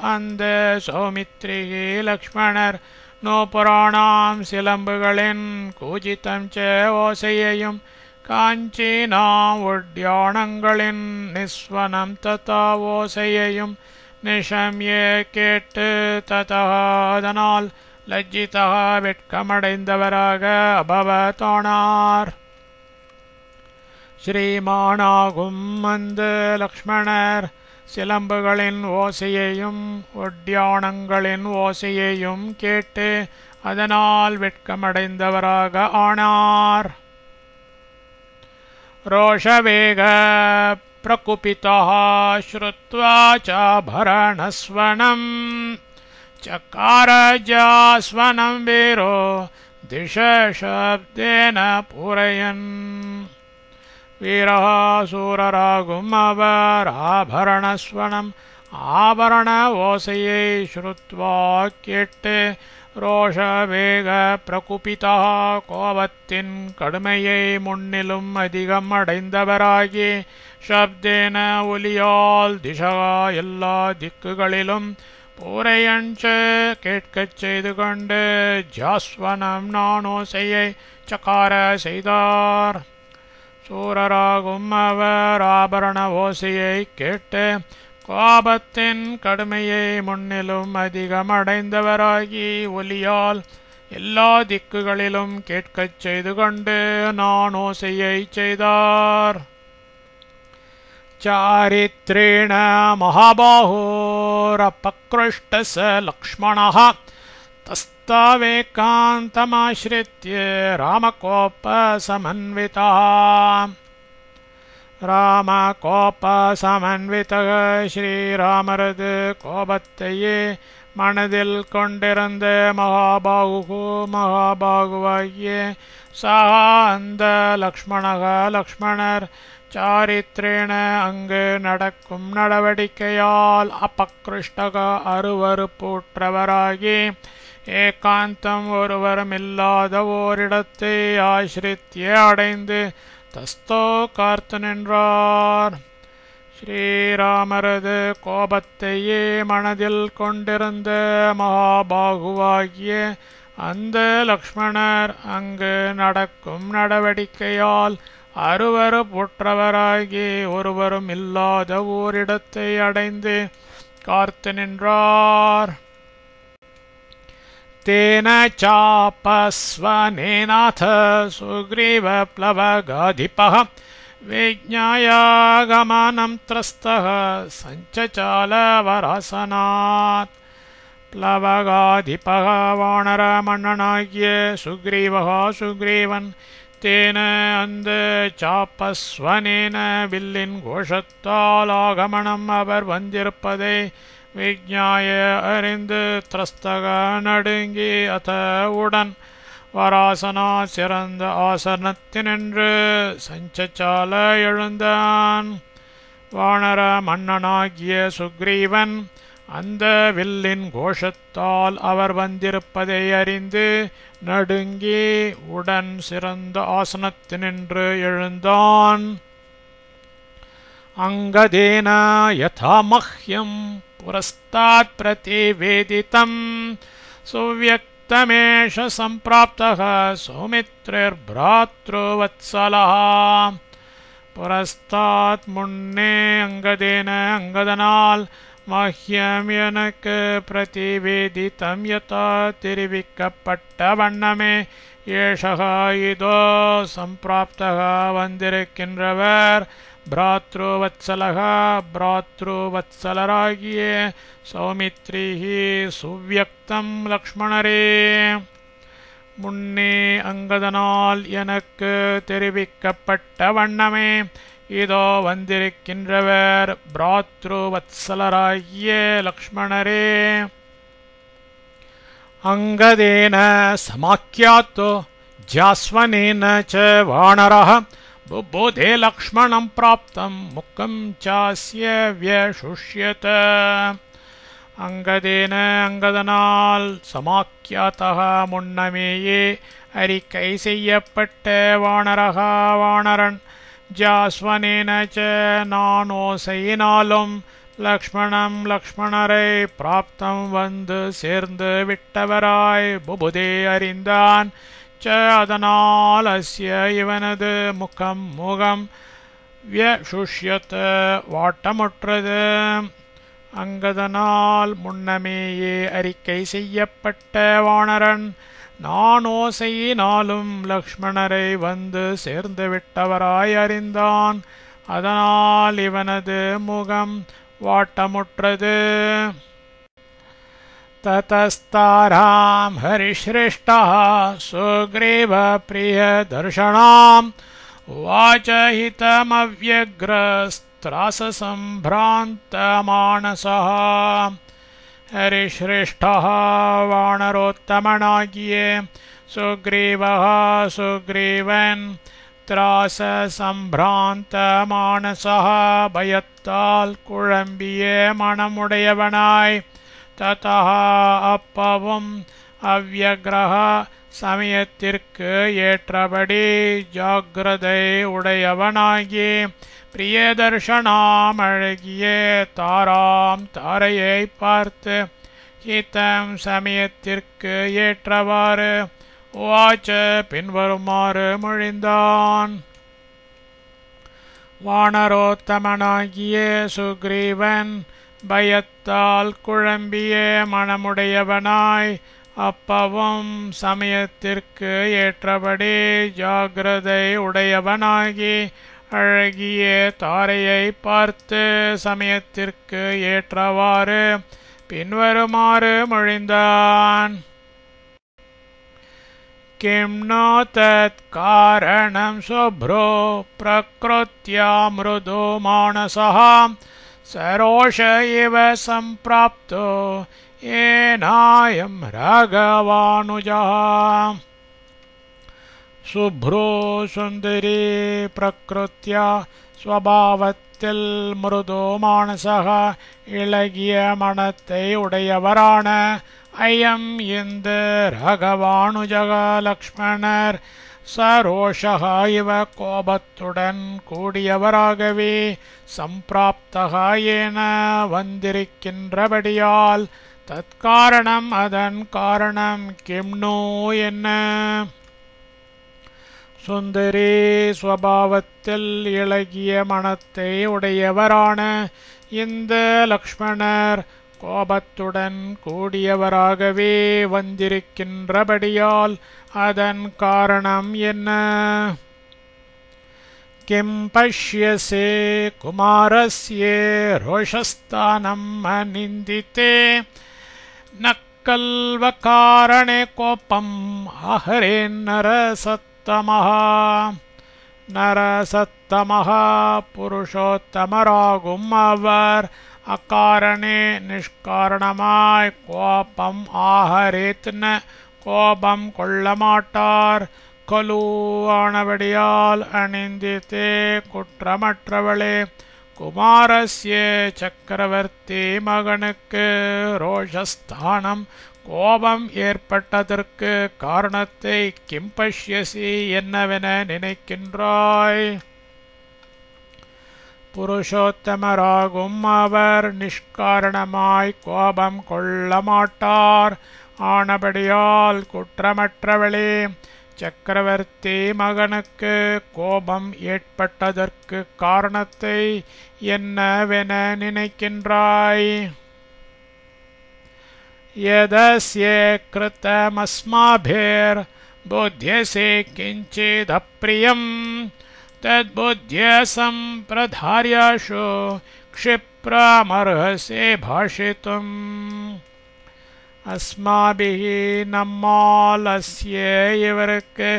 अंद सौमित्रिगे लक्ष्मणर नो पुराणां सिलंबुगलिन कूजितं च ओसैयैयुम कांचीनां उड्याणंगलिन निस्वनं तथा ओसैयैयुम निशम्य केट्टु ततः அதனால் லஜ்ஜிதः வெட்கமடைந்தவராக அபவதானார் ஸ்ரீமானாகும் அந்த லக்ஷ்மணர் சிலம்புகளின் ஓசையையும் ஒட்டியானங்களின் ஓசையையும் கேட்டு அதனால் வெட்கமடைந்தவராக ஆனார் ரோஷவேக பிரகுபிதः ஸ்ருத்வா சாபரணஸ்வனம் சக்கார ஜாஸ்வனம் வீரோ திஷசப்தேன பூரயன் வீரः சூரராகும் அவர் ஆபரணஸ்வனம் ஆபரண ஓசையை ஸ்ருத்வா கேட்டு ரோஷவேக பிரகுபிதா கோபத்தின் கடுமையை முன்னிலும் அதிகம் அடைந்தவராகி சப்தேன ஒலியால் திசா எல்லா திக்குகளிலும் பூரையஞ்ச கேட்கச் செய்து கொண்டு ஜாஸ்வனம் நானோசையை சக்கார செய்தார் சூரராகும் அவர் ஆபரண ஓசையை கேட்டு கோபத்தின் கடுமையை முன்னிலும் அதிகமடைந்தவராகி ஒலியால் எல்லா திக்குகளிலும் கேட்கச் செய்து கொண்டு நானோசையை செய்தார் சாரித்ரேண மகாபாஹோரபக்ருஷ்டஸ லக்ஷ்மணः तस्तावेकान्तमाश्रित्य रामकोपसमन्वितः ராமகோபசமன்விதக ஸ்ரீராமரது கோபத்தையே மனதில் கொண்டிருந்த மகாபாகுவாகிய சக அந்த லக்ஷ்மணர் சாரித்ரேண அங்கு நடக்கும் நடவடிக்கையால் அபக்ருஷ்டக அருவருப்பூற்றவராகி ஏகாந்தம் ஒருவருமில்லாத ஓரிடத்தை ஆசிரித்திய அடைந்து தஸ்தோ காத்து நின்றார். ஸ்ரீராமரது கோபத்தையே மனதில் கொண்டிருந்த மகாபாகுவாகிய அந்த லக்ஷ்மணர் அங்கு நடக்கும் நடவடிக்கையால் அருவருப்புற்றவராகி ஒருவரும் இல்லாத ஓரிடத்தை அடைந்து காத்து நின்றார். தேன சாபஸ்வனேநாத சுக்ரீவ ப்ளவகாதிபः விஜ்ஞாயாகமனம் த்ரஸ்தः சஞ்சசால வராசனாத். ப்ளவகாதிபः வானர மன்னனாகிய சுக்ரீவன் தேன அந்த சாப்பஸ்வனேன வில்லின் கோஷத்தால் ஆகமனம் அவர் வந்திருப்பதை விஜ்ஞாய அறிந்து த்ரஸ்தக நடுங்கி அத உடன் வராசனா சிறந்த ஆசனத்தினின்று சஞ்சசால எழுந்தான். வானர மன்னனாகிய சுக்ரீவன் அந்த வில்லின் கோஷத்தால் அவர் வந்திருப்பதை அறிந்து நடுங்கி உடன் சிறந்த ஆசனத்தினின்று எழுந்தான். அங்கதேன யதா மஹ்யம் புரஸ்தாத் பிரதிவேதிதம் சுவ்யக்தமேஷ சம்பிராப்தः சௌமித்ரிர்ப்ராத்ருவத்சலः. புரஸ்தாத் முன்னே அங்கதேன அங்கதனால் மஹ்யம் எனக்கு பிரதிவேதிதம் யதா தெரிவிக்கப்பட்ட வண்ணமே ஏஷக இதோ சம்பிராப்தக வந்திருக்கின்றவர் பிராத்ருவத்சலக பிராத்ருவத்சலராகிய சௌமித்ரிஹி சுவ்யக்தம் லக்ஷ்மணரே. முன்னே அங்கதனால் எனக்கு தெரிவிக்கப்பட்ட வண்ணமே இதோ வந்திருக்கின்றவர் பிராத்ருவத்சலராகிய லக்ஷ்மணரே. அங்கதேன சமாக்யாத்தோ ஜாஸ்வனேன ச வானரः புபுதே லக்ஷ்மணம் பிராப்தம் முக்கம் சாஸ்ய வியசுஷ்யத. அங்கதேன அங்கதனால் சமாக்யாத்தः முன்னமேயே அறிக்கை செய்யப்பட்ட வானரக வானரன் ஜாஸ்வனேன ச நானோசையினாலும் லக்ஷ்மணம் லக்ஷ்மணரை பிராப்தம் வந்து சேர்ந்து விட்டவராய் புபுதே அறிந்தான். ச அதனால் அஸ்ய இவனது முகம் முகம் வியசுஷ்யத வாட்டமுற்றது. அங்கதனால் முன்னமேயே அறிக்கை செய்யப்பட்ட வானரன் நானோசையினாலும் லக்ஷ்மணரை வந்து சேர்ந்து விட்டவராய் அறிந்தான். அதனால் இவனது முகம் வாட்டமுற்றது. ததஸ்தாராம் ஹரிஸ்ரேஷ்டः சுக்ரீவ பிரிய தர்ஷனாம் உவாச ஹிதமவ்யக்ரஸ்த்ராசசம்பிராந்த மானசः. ஹரிஸ்ரேஷ்டः வானரோத்தமனாகிய சுக்ரீவः சுக்ரீவன் திராச சம்பிராந்த மானசः பயத்தால் குழம்பிய மனமுடையவனாய் ததः அப்பவும் அவ்யக்ரஹ சமயத்திற்கு ஏற்றபடி ஜாக்கிரதை உடையவனாகி பிரியதர்ஷனாம் அழகிய தாராம் தாரையை பார்த்து ஹிதம் சமயத்திற்கு ஏற்றவாறு உவாச்ச பின்வருமாறு மொழிந்தான். வானரோத்தமனாகிய சுக்ரீவன் பயத்தால் குழம்பிய மனமுடையவனாய் அப்பவும் சமயத்திற்கு ஏற்றபடி ஜாக்கிரதை உடையவனாகி அழகிய தாரையை பார்த்து சமயத்திற்கு ஏற்றவாறு பின்வருமாறு மொழிந்தான். கிம் நோ தத் காரணம் சுப்ரோ பிரக்ருத்யா மிருது மானசः சரோஷ இவ சம்பிராப்தோ ஏனாயம் ராகவானுஜः. சுப்ரோ சுந்தரி பிரக்ருத்யா ஸ்வபாவத் ஸ்வபாவத்தில் மிருது மானசக இளகிய மனத்தை உடையவரான ஐயம் இந்த ரகவானுஜக லக்ஷ்மணர் சரோஷக இவ கோபத்துடன் கூடியவராகவே சம்பிராப்தக என வந்திருக்கின்றபடியால் தற்காரணம் அதன் காரணம் கிம்னோ என்ன? சுந்தரி ஸ்வபாவத்தில் இளகிய மனத்தை உடையவரான இந்த லக்ஷ்மணர் கோபத்துடன் கூடியவராகவே வந்திருக்கின்றபடியால் அதன் காரணம் என்ன? கிம் பஷ்யசே குமாரஸ்யே ரோஷஸ்தானம் அநிந்திதே நக்கல்வகாரணே கோபம் ஆஹரேன் நரசத்தமஹா. நரசத்தமஹா புருஷோத்தமராகும் அவர் அக்காரணே நிஷ்காரணமாய் கோபம் ஆஹரேத்ன கோபம் கொள்ளமாட்டார். கலு ஆனபடியால் அநிந்தித்தே குற்றமற்றவளே குமாரஸ்ய சக்கரவர்த்தி மகனுக்கு ரோஷஸ்தானம் கோபம் ஏற்பட்டதற்கு காரணத்தை கிம் பஷ்யசி என்னவென நினைக்கின்றாய்? புருஷோத்தமராகும் அவர் நிஷ்காரணமாய் கோபம் கொள்ளமாட்டார். ஆனபடியால் குற்றமற்றவளே சக்கரவர்த்தி மகனுக்கு கோபம் ஏற்பட்டதற்கு காரணத்தை என்னவென நினைக்கின்றாய்? யதஸ்ய கிருதமஸ்மாபிர் புத்யசே கிஞ்சிதப்ரியம் தத்புத்ய சம்பிரதார்யாஷு க்ஷிப்ரமர்ஹசே பாஷிதும். அஸ்மாபிஹி நம்மால் அஸ்ய இவருக்கு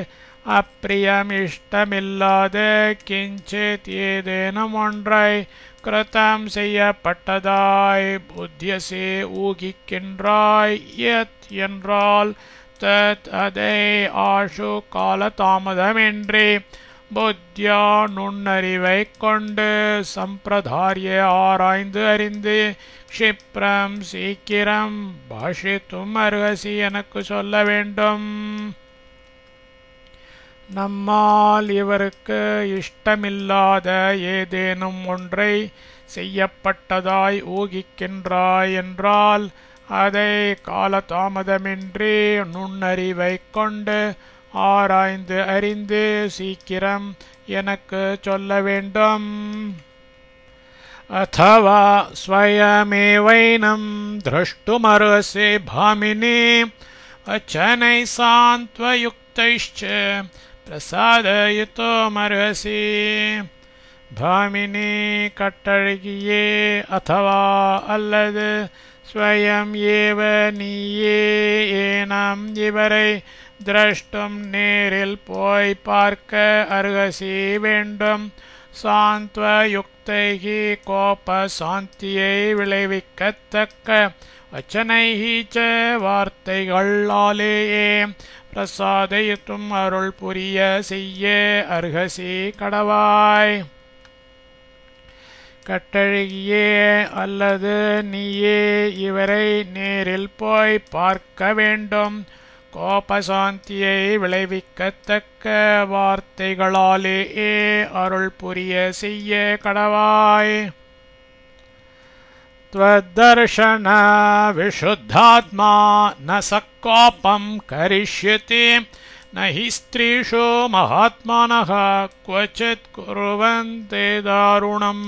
அப்பிரியம் இஷ்டமில்லாத கிஞ்சித் ஏதேனும் ஒன்றை கிருதம் செய்யப்பட்டதாய் புத்தியசே ஊகிக்கின்றாய். யத் என்றால் தத் அதை ஆஷு காலதாமதமின்றி புத்தியா நுண்ணறிவை கொண்டு சம்பிரதாரிய ஆராய்ந்து அறிந்து க்ஷிப்ரம் சீக்கிரம் பாஷித்தும் அருகசி எனக்கு சொல்ல வேண்டும். நம்மால் இவருக்கு இஷ்டமில்லாத ஏதேனும் ஒன்றை செய்யப்பட்டதாய் ஊகிக்கின்றாய் என்றால் அதை காலதாமதமின்றி நுண்ணறிவை கொண்டு ஆராய்ந்து அறிந்து சீக்கிரம் எனக்கு சொல்ல வேண்டும். அத்தவா ஸ்வயமேவைனம் த்ரஷ்டுமர்ஹசி பாமினி அச்சனை சாந்த்வயுக்தைஷ்ச பிரசாதயித்துமர்ஹசி. பாமினி கட்டழகியே அத்தவா அல்லது ஸ்வயம் ஏவ நீயே ஏனம் இவரை திரஷ்டும் நேரில் போய் பார்க்க அருகசி வேண்டும். சாந்த்வயுக்தைஹி கோப சாந்தியை விளைவிக்கத்தக்க வச்சனைஹி ச வார்த்தைகளாலேயே பிரசாதயித்தும் அருள் புரிய செய்ய அருகசி கடவாய். கட்டழகியே அல்லது நீயே இவரை நேரில் போய் பார்க்க வேண்டும். கோபசாந்தியை விளைவிக்கத்தக்க வார்த்தைகளாலேயே அருள் புரிய செய்ய கடவாய். த்வத்தர்ஷன விஷுத்தாத்மா ந சக்கோபம் கரிஷ்யதி நஹி ஸ்திரீஷு மகாத்மானஹ க்வசித் குர்வந்தே தாருணம்.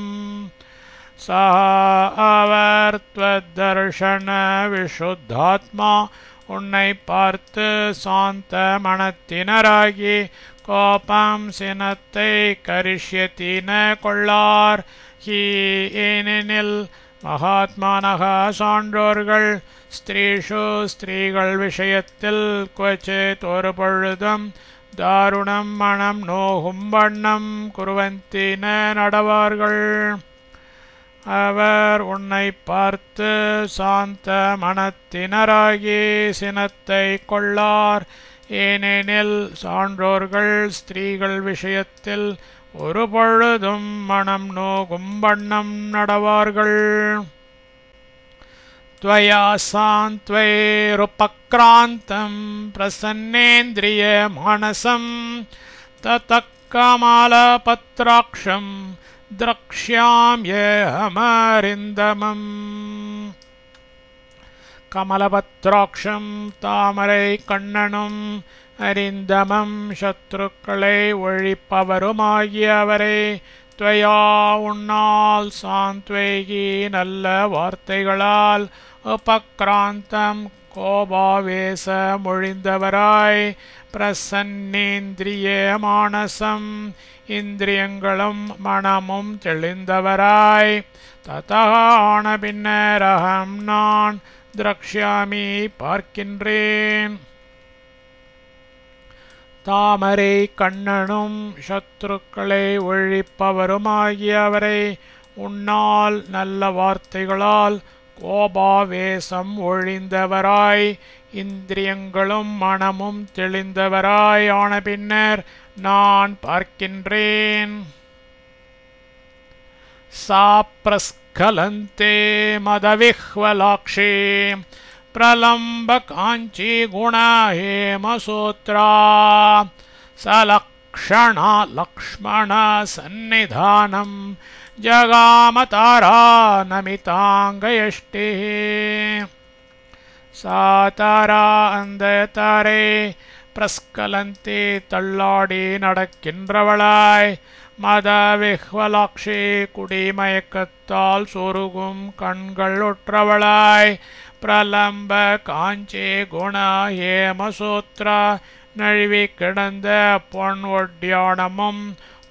அவர் த்வத்தர்ஷன விஷுத்தாத்மா உன்னை பார்த்து சாந்த மனத்தினராகி கோபம் சினத்தை கரிஷ்யத்தின கொள்ளார். ஹி ஏனெனில் மகாத்மானக சான்றோர்கள் ஸ்திரீஷு ஸ்திரீகள் விஷயத்தில் க்வசித் ஒரு பொழுதும் தாருணம் மனம் நோகும் வண்ணம் குர்வந்தின நடவார்கள். அவர் உன்னை பார்த்து சாந்த மனத்தினராகி சினத்தை கொள்ளார். ஏனெனில் சான்றோர்கள் ஸ்திரீகள் விஷயத்தில் ஒரு பொழுதும் மனம் நோகும் வண்ணம் நடவார்கள். त्वया सान्त्वैरुपक्रान्तं प्रसन्नेन्द्रियमानसं ततः कमलपत्राक्षं द्रक्ष्याम्यहमरिन्दमम्. கமலபத்ராட்சம் தாமரை கண்ணனும் அரிந்தமம் சத்ருக்களை ஒழிப்பவருமாகியவரை துவயா உன்னால் சாந்த்வேகி நல்ல வார்த்தைகளால் உபக்ராந்தம் கோபாவேச மொழிந்தவராய் பிரசன்னேந்திரிய மானசம் இந்திரியங்களும் மனமும் தெளிந்தவராய் ததான பின்னரகம் நான் திரக்ஷ்யாமி பார்க்கின்றேன். தாமரை கண்ணனும் சத்ருக்களை ஒழிப்பவருமாகியவரை உன்னால் நல்ல வார்த்தைகளால் கோபாவேசம் ஒழிந்தவராய் இந்திரியங்களும் மனமும் தெளிந்தவராய் ஆன பின்னர் நான் பார்க்கின்றேன். சாப்ரஸ்கலந்தே மதவிஹ்வலாக்ஷே பிரலம்ப காஞ்சி குண ஹேமசூத்ரா சலக்ஷணா லக்ஷ்மண சந்நிதானம் ஜகாமதாரா நமிதாங்கயஷ்டி. சாதாரா அந்த தாரே பிரஸ்கலந்தே தள்ளாடி நடக்கின்றவளாய் மதவிஹ்வலாக்ஷே குடிமயக்கத்தால் சொருகும் கண்கள் உற்றவளாய் பிரலம்ப காஞ்சே குண ஹேமசூத்ரா நழுவி கிடந்த பொன் ஒட்டியானமும்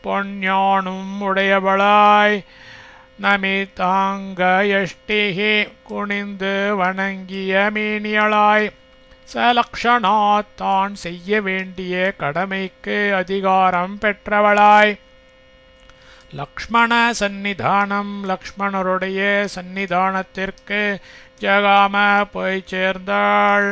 பொன்யானும் உடையவளாய் நமிதாங்கயஷ்டிஹி குனிந்து வணங்கிய மீனியளாய் சலக்ஷணா தான் செய்ய வேண்டிய கடமைக்கு அதிகாரம் பெற்றவளாய் லக்ஷ்மண சந்நிதானம் லக்ஷ்மணருடைய சந்நிதானத்திற்கு ஜகாம போய் சேர்ந்தாள்.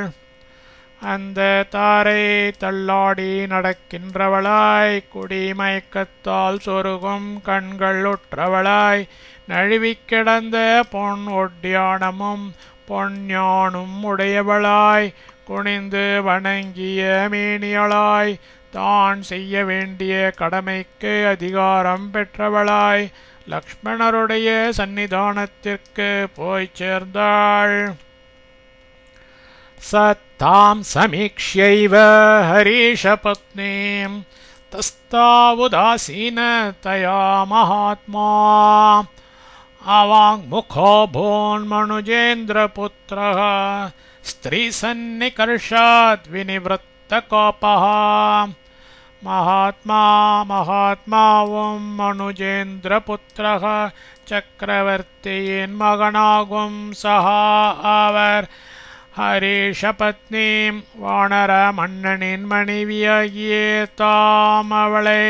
அந்த தாரை தள்ளாடி நடக்கின்றவளாய் குடிமயக்கத்தால் சொருகும் கண்கள் உற்றவளாய் நழுவிக் கிடந்த பொன் ஒட்டியானமும் பொன்யானும் உடையவளாய் குனிந்து வணங்கிய மேனியளாய் தான் செய்ய வேண்டிய கடமைக்கு அதிகாரம் பெற்றவளாய் லக்ஷ்மணருடைய சந்நிதானத்திற்கு போய் சேர்ந்தாள். சத்தாம் சமீக்ஷ்யைவ ஹரீஷபத்னீம் தஸ்தாவுதாசீனதயா மகாத்மா அவாங்முகோ भून्मनुजेन्द्रपुत्रः स्त्रीसन्निकर्षात् विनिवृत्तकोपः. महात्मा महात्माவும் மனுஜேந்திரபுத்திரः சக்கரவர்த்தியின் மகனாகும் சஹா அவர் ஹரீஷபத்னீம் வானர மன்னனின் மனைவியாகிய தாம் அவளை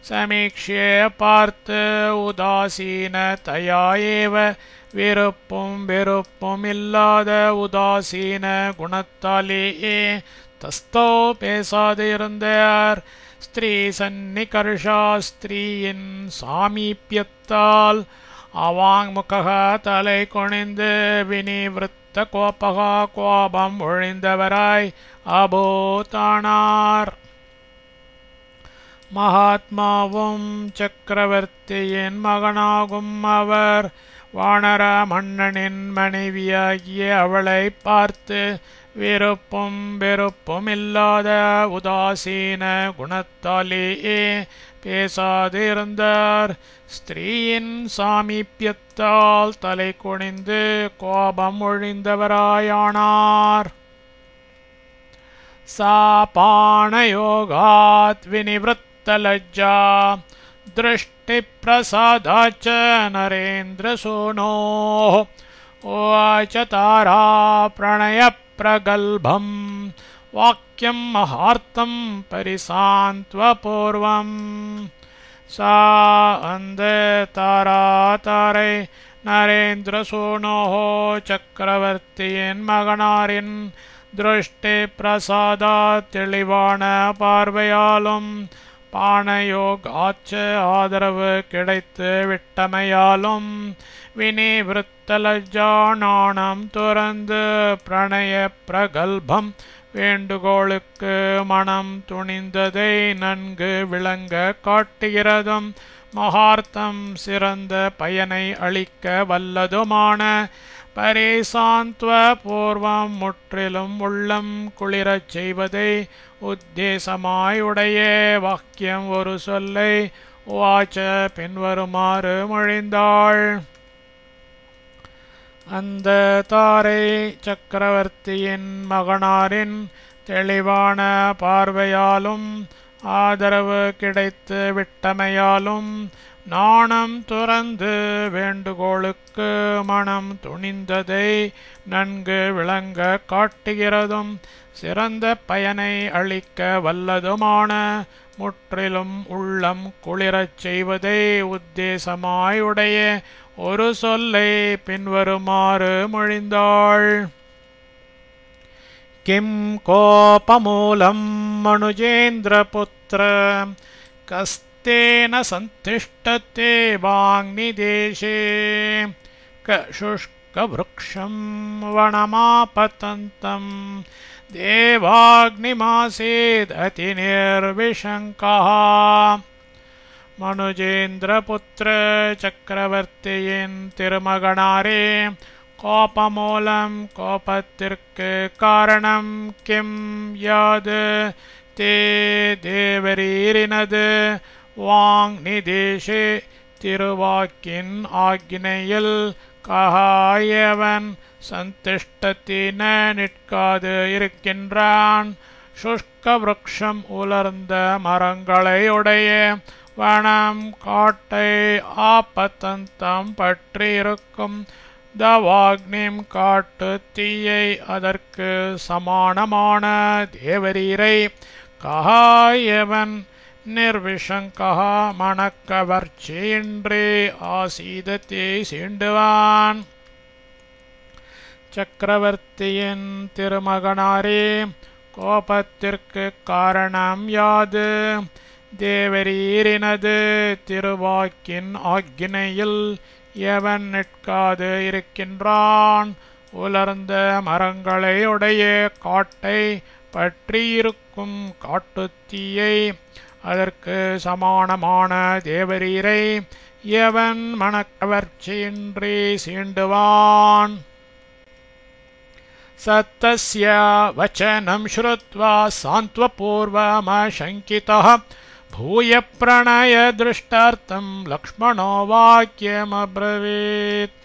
சமீக்ஷே பார்த்து உதாசீனதயாயேவ விருப்பும் வெறுப்பும் இல்லாத உதாசீன குணத்தாலேயே தஸ்தோ பேசாது இருந்தார். ஸ்திரீ சந்நிகர்ஷா ஸ்திரீயின் சாமீப்பியத்தால் அவாங்முகः தலை குனிந்து வினிவிருத்த கோபக கோபம் ஒழிந்தவராய் அபூதானார். மகாத்மாவும் சக்கரவர்த்தியின் மகனாகும் அவர் வானர மன்னனின் மனைவியாகிய அவளை பார்த்து விருப்பும் வெறுப்பும் இல்லாத உதாசீன குணத்தாலேயே பேசாது இருந்தார். ஸ்திரீயின் சாமீப்பியத்தால் தலை குனிந்து கோபம் ஒழிந்தவராயானார். சாபானயோகாத் வினிவృత్తலஜ்ஜா दृष्टिप्रसादाच्च नरेन्द्रसूनोः उवाच तारा प्रणयप्रगल्भं वाक्यं महार्तं परिसान्त्वपूर्वम्. सा तारे नरेन्द्रसूनोः चक्रवर्तिயின் மகனாரின் திருஷ்டி பிரசாதா தெளிவான பார்வையாலும் பானயோகாச்ச ஆதரவு கிடைத்து விட்டமையாலும் வினிவிருத்தலஜ்ஜா நாணம் துறந்து பிரணய பிரகல்பம் வேண்டுகோளுக்கு மனம் துணிந்ததை நன்கு விளங்க காட்டுகிறதும் மகார்த்தம் சிறந்த பயனை அளிக்க வல்லதுமான பரிசாந்த்வ பூர்வம் முற்றிலும் உள்ளம் குளிரச் செய்வதை உத்தேசமாயுடைய வாக்கியம் ஒரு சொல்லை வாச்ச பின்வருமாறு மொழிந்தாள். அந்த தாரை சக்கரவர்த்தியின் மகனாரின் தெளிவான பார்வையாலும் ஆதரவு கிடைத்து விட்டமையாலும் நாணம் துறந்து வேண்டுகோளுக்கு மனம் துணிந்ததை நன்கு விளங்க காட்டுகிறதும் சிறந்த பயனை அளிக்க வல்லதுமான முற்றிலும் உள்ளம் குளிரச் செய்வதை உத்தேசமாயுடைய ஒரு சொல்லை பின்வருமாறு மொழிந்தாள். கிம் கோபமூலம் மனுஜேந்திரபுத்திர கஸ்தேன சந்திஷ்டதே வாங்நிதேசே கசுஷ்கவ்ருக்ஷம் வனமாபதந்தம் தேவாக்னிமாசேததி நிர்விஷங்கः. மனுஜேந்திரபுத்திர சக்கரவர்த்தியின் திருமகனாரே, கோபமூலம் கோபத்திற்கு காரணம் கிம் யாது தே தேவரீரினது வாங்நிதேசே திருவாக்கின் ஆக்கினையில் கஹாயவன் சந்திஷ்டத்தின நிற்காது இருக்கின்றான். சுஷ்க விருக்ஷம் உலர்ந்த மரங்களையுடைய வனம் காட்டை ஆபத்தந்தம் பற்றியிருக்கும் தவாக்னிம் காட்டு தீயை அதற்கு சமானமான தேவரீரை கஹாயவன் நிர்விஷங்கா மனக்கவர்ச்சியின்றி ஆசீதத்தை சீண்டுவான். சக்கரவர்த்தியின் திருமகனாரே, கோபத்திற்கு காரணம் யாது? தேவரீரினது திருவாக்கின் ஆக்கினையில் எவன் நிற்காது இருக்கின்றான்? உலர்ந்த மரங்களையுடைய காட்டை பற்றியிருக்கும் காட்டுத்தீயை அதற்கு சமானமான தேவரீரை எவன் மனக்கவர்ச்சியின்றி சீண்டுவான்? சத்தஸ்ய வச்சனம் ஸ்ருத்வா சாந்த்வபூர்வமசங்கிதः பூய பிரணய திருஷ்டார்த்தம் லக்ஷ்மணோ வாக்கியமப்ரவீத்.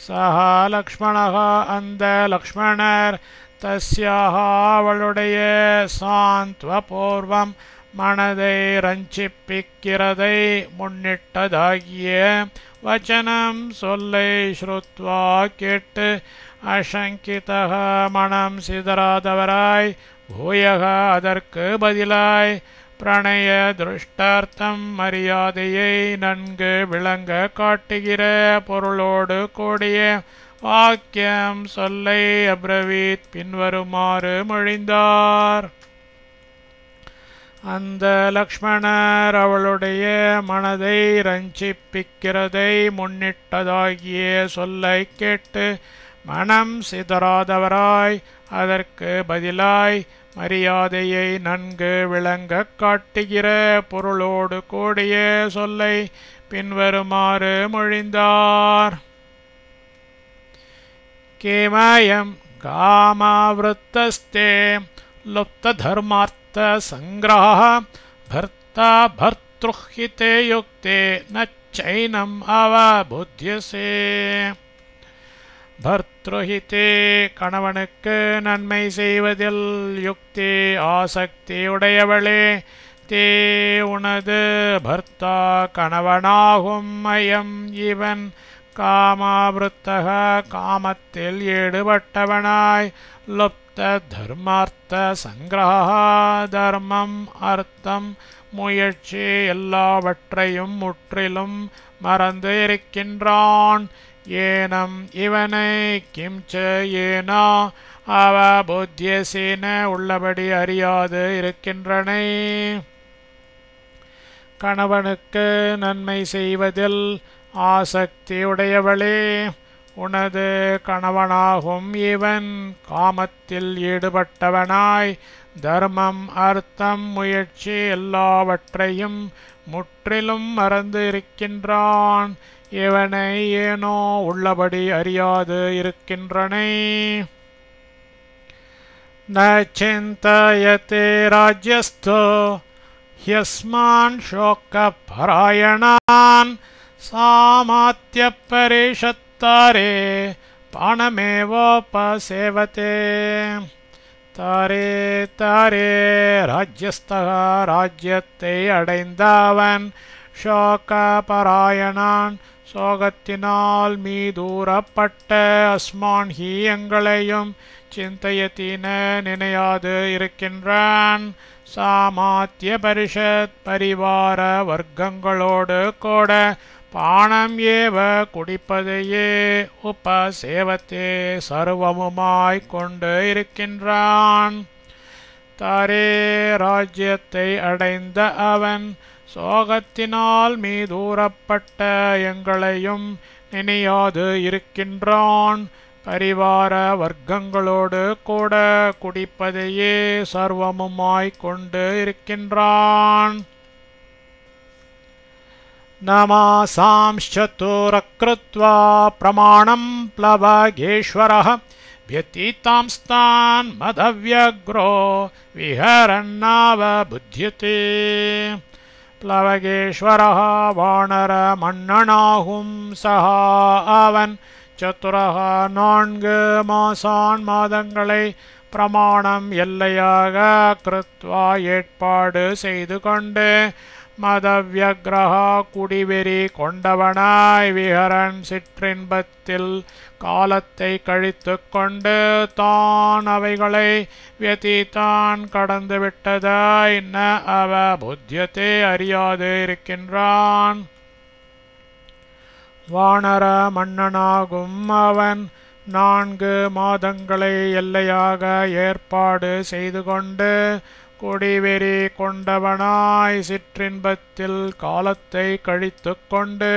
சஹ லக்ஷ்மணः, அந்த லக்ஷ்மணர், தஸ்யாஹ அவளுடைய சாந்த்வபூர்வம் மனதை ரஞ்சிப்பிக்கிறதை முன்னிட்டதாகிய வச்சனம் சொல்லை ஸ்ருத்வா கேட்டு அசங்கிதः மனம் சிதறாதவராய் பூயக அதற்கு பதிலாய் பிரணய திருஷ்டார்த்தம் மரியாதையை நன்கு விளங்க காட்டுகிற பொருளோடு கூடிய வாக்கியம் சொல்லை அப்ரவீத் பின்வருமாறு மொழிந்தார். அந்த லக்ஷ்மணர் அவளுடைய மனதை ரஞ்சிப்பிக்கிறதை முன்னிட்டதாகிய சொல்லை கேட்டு மனம் சிதறாதவராய் அதற்கு பதிலாய் மரியாதையை நன்கு விளங்க காட்டுகிற பொருளோடு கூடிய சொல்லை பின்வருமாறு மொழிந்தார். கேமயம் காமாவிருத்தஸ்தே லுப்ததர்மார்த்த சங்கிரஹ பர்த்தா பர்த்ருஹிதே யுக்தே நச்சைனம் அவபுத்யசே. பர்த்ருஹிதே கணவனுக்கு நன்மை செய்வதில் யுக்தி ஆசக்தியுடையவளே, தே உனது பர்த்தா கணவனாகும் அயம் இவன் காமாவிருத்தக காமத்தில் ஈடுபட்டவனாய் லுப்த தர்மார்த்த சங்கிரஹ தர்மம் அர்த்தம் முயற்சி எல்லாவற்றையும் முற்றிலும் மறந்து இருக்கின்றான். ஏனம் இவனை கிம்ச ஏனா அவ புத்தியசீன உள்ளபடி அறியாது இருக்கின்றனை. கணவனுக்கு நன்மை செய்வதில் ஆசக்தியுடையவளே, உனது கணவனாகும் இவன் காமத்தில் ஈடுபட்டவனாய் தர்மம் அர்த்தம் முயற்சி எல்லாவற்றையும் முற்றிலும் மறந்து இருக்கின்றான். இவனை ஏனோ உள்ளபடி அறியாது இருக்கின்றனை. ந சிந்தயதே ராஜ்யஸ்தோ யஸ்மான் சோகபராயணான் சாமாத்ய பரிஷத்தாரே பாணமேவோபசேவதே. தாரே தாரே ராஜ்யஸ்தக ராஜ்யத்தை அடைந்தவன் சோகபராயணான் சோகத்தினால் மீதூரப்பட்ட அஸ்மான் ஹி எங்களையும் சிந்தையத்தின நினையாது இருக்கின்றான். சாமாத்திய பரிஷத் பரிவார வர்க்கங்களோடு கூட பானம் ஏவ குடிப்பதையே உபசேவத்தே சர்வமுமாய் கொண்டு இருக்கின்றான். தாரே ராஜ்யத்தை அடைந்த அவன் சோகத்தினால் மீதூரப்பட்ட எங்களையும் நினையாது இருக்கின்றான். பரிவார வர்க்கங்களோடு கூட குடிப்பதையே சர்வமுமாய் கொண்டு இருக்கின்றான். நமாசாம்சதுரக்ருத்வா பிரமாணம் ப்ளவகேஸ்வரः व्यतीतांस्तान् मदव्यग्रो विहरन्नावबुध्यते. प्लवगेश्वरः वानर मन्ननाहुं सह அவன் சதுரக 4 மாசான் மாதங்களை பிரமாணம் எல்லையாக கிருத்வா ஏற்பாடு செய்து கொண்டு மதவியக்ரஹ குடிவெறி கொண்டவனாய் விஹரன் சிற்றின்பத்தில் காலத்தை கழித்து கொண்டு தான் அவைகளை வியதித்தான் கடந்து விட்டதாய் ந அவ புத்தியத்தை அறியாது இருக்கின்றான். வானர மன்னனாகும் அவன் 4 மாதங்களை எல்லையாக ஏற்பாடு செய்து கொண்டு குடிவெறி கொண்டவனாய் சிற்றின்பத்தில் காலத்தை கழித்து கொண்டு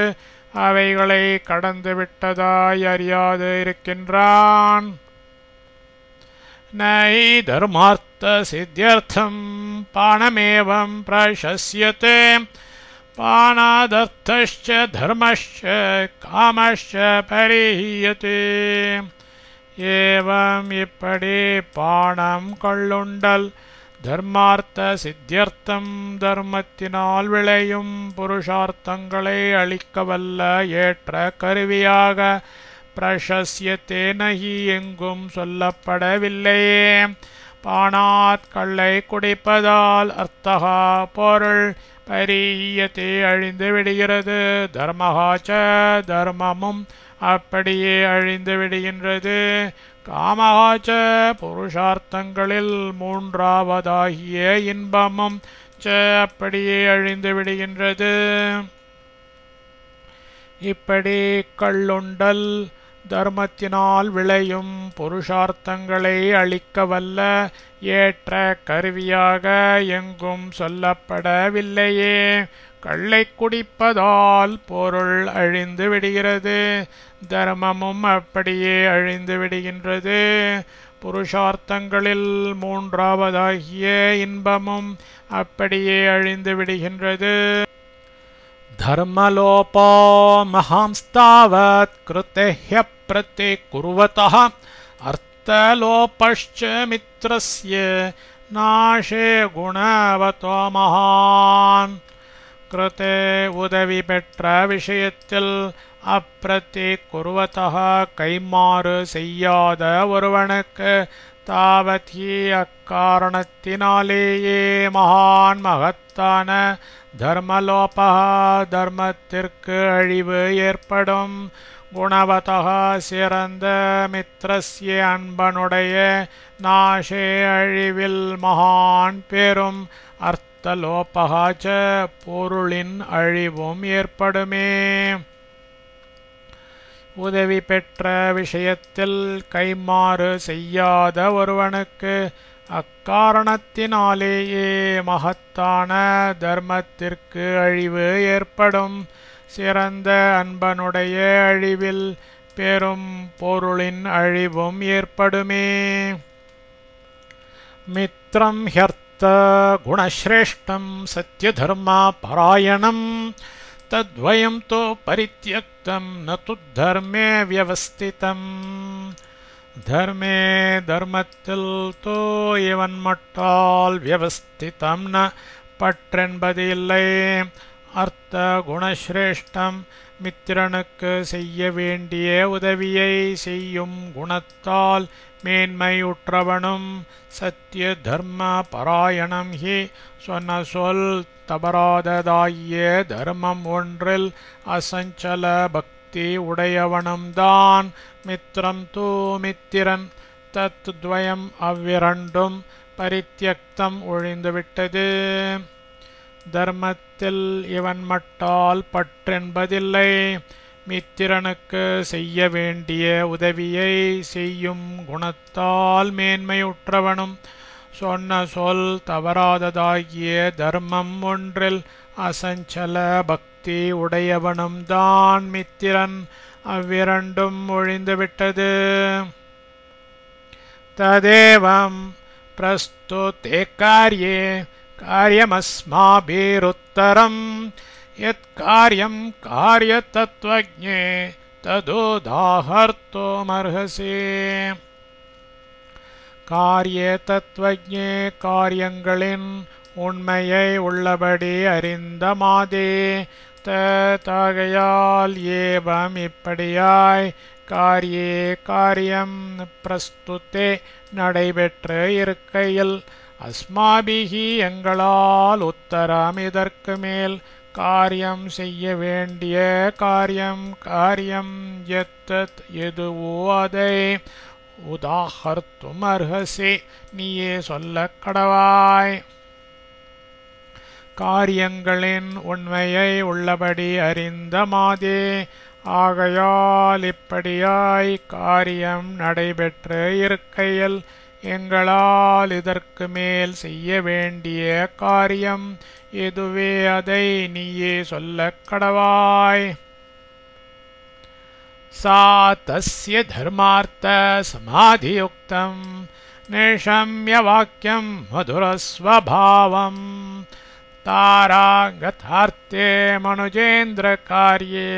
அவைகளை கடந்து விட்டதாய் அறியாது இருக்கின்றான். நை தர்மார்த்த சித்தியர்த்தம் பானமேவம் பிரசஸ்யதே பானாதர்த்தஸ்ச தர்மஸ்ச காமஸ்ச பரிஹீயதே. ஏவம் இப்படி பானம் கொள்ளுண்டல் தர்மார்த்த சித்தியர்த்தம் தர்மத்தினால் விளையும் புருஷார்த்தங்களை அளிக்கவல்ல ஏற்ற கருவியாக பிரசஸ்யத்தே நகி எங்கும் சொல்லப்படவில்லையே. பானாத் கள்ளை குடிப்பதால் அர்த்தகா பொருள் பரீயத்தே அழிந்து விடுகிறது. தர்மஹாச்ச தர்மமும் அப்படியே அழிந்து விடுகின்றது. காமஹாச்ச புருஷார்த்தங்களில் 3வதாகிய இன்பமும் அப்படியே அழிந்து விடுகின்றது. இப்படி கள்ளுண்டல் தர்மத்தினால் விளையும் புருஷார்த்தங்களை அளிக்கவல்ல ஏற்ற கருவியாக எங்கும் சொல்லப்படவில்லையே. கள்ளை குடிப்பதால் பொருள் அழிந்து விடுகிறது. தர்மமும் அப்படியே அழிந்து விடுகின்றது. புருஷார்த்தங்களில் 3வதாகிய இன்பமும் அப்படியே அழிந்து விடுகின்றது. தர்மலோபோ மகாம்ஸ்தாவத் கிருதேஹ்ய பிரதிகுர்வதः அர்த்தலோபஸ்ச மித்ரஸ்ய நாஷே குணவதோ மகான். கிருதே உதவி பெற்ற விஷயத்தில் அப்பிரதிகுர்வதः கைமாறு செய்யாத ஒருவனுக்கு தாவதி அக்காரணத்தினாலேயே மகான் மகத்தான தர்மலோபா தர்மத்திற்கு அழிவு ஏற்படும். குணவதः சிறந்த மித்ரஸ்ய அன்பனுடைய நாஷே அழிவில் மகான் பெரும் அர்த்தலோபகாச்ச பொருளின் அழிவும் ஏற்படுமே. உதவி பெற்ற விஷயத்தில் கைமாறு செய்யாத ஒருவனுக்கு அக்காரணத்தினாலேயே மகத்தான தர்மத்திற்கு அழிவு ஏற்படும். சிறந்த அன்பனுடைய அழிவில் பெரும் பொருளின் அழிவும் ஏற்படுமே. மித்ரம் ஹ்யர்த்த குணஸ்ரேஷ்டம் சத்யதர்மா பராயணம் தத்வயம் தோ பரித்யக்தம் ந து தர்மே வியவஸ்திதம். தர்மே தர்மத்தில் தோ இவன் மட்டால் வியவஸ்திதம் ந பற்றென்பது இல்லை. அர்த்த குணஸ்ரேஷ்டம் மித்திரனுக்கு செய்ய வேண்டிய உதவியை செய்யும் குணத்தால் மேன்மையுற்றவனும் சத்திய தர்ம பராயணம் ஹி சொன்ன சொல் தவறாததாகிய தர்மம் ஒன்றில் அசஞ்சல பக்தி உடையவனும்தான். மித்ரம் தூ மித்திரன் தத் துவயம் அவ்விரண்டும் பரித்யக்தம் ஒழிந்துவிட்டது. தர்மத்தில் இவன் மட்டால் பற்றென்பதில்லை. மித்திரனுக்கு செய்ய வேண்டிய உதவியை செய்யும் குணத்தால் மேன்மையுற்றவனும் சொன்ன சொல் தவறாததாகிய தர்மம் ஒன்றில் அசஞ்சல பக்தி உடையவனும் தான். மித்திரன் அவ்விரண்டும் ஒழிந்துவிட்டது. ததேவம் பிரஸ்துதே கார்யே காரியமஸ்மாபிருத்தரம் யத் காரியம் காரியதத்வஜ்ஞே ததோதாஹர்த்துமர்ஹசி. காரிய தத்துவஜ்ஞே காரியங்களின் உண்மையை உள்ளபடி அறிந்த மாதே தாகையால் ஏவம் இப்படியாய் காரியே காரியம் பிரஸ்துதே நடைபெற்று இருக்கையில் அஸ்மாபிஹி எங்களால் உத்தரம் இதற்கு மேல் காரியம் செய்ய வேண்டிய காரியம் எத்தத் எதுவோ அதை உதாஹர்த்தும் அர்ஹசி நீயே சொல்லக் கடவாய். காரியங்களின் உண்மையை உள்ளபடி அறிந்த மாதே ஆகையால் இப்படியாய் காரியம் நடைபெற்று இருக்கையில் எங்களால் இதற்கு மேல் செய்ய வேண்டிய காரியம் எதுவே அதை நீயே சொல்லக் கடவாய். சா தஸ்ய தர்மார்த்த சமாதியுக்தம் நிஷம்ய வாக்கியம் மதுரஸ்வபாவம் தாராகதார்த்தே மனுஜேந்திர கார்யே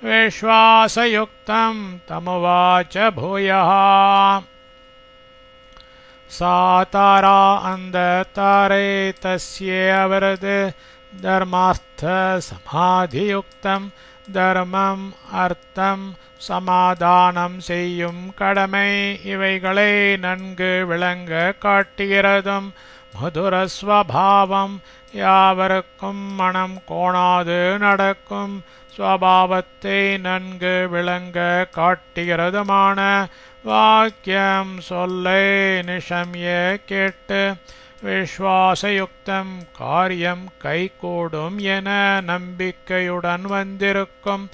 விஸ்வாசயுக்தம் தமுவாச்ச பூயः. सा तारा அந்த தாரை தஸ்ய அவரது தர்மார்த்த சமாதியுக்தம் தர்மம் அர்த்தம் சமாதானம் செய்யும் கடமை இவைகளை நன்கு விளங்க காட்டுகிறதும் மதுரஸ்வபாவம் யாவருக்கும் மனம் கோணாது நடக்கும் ஸ்வபாவத்தை நன்கு விளங்க காட்டுகிறதுமான வாக்கியம் சொல்லை நிஷம்ய கேட்டு விஸ்வாசயுக்தம் காரியம் கைகூடும் என நம்பிக்கையுடன் வந்திருக்கும்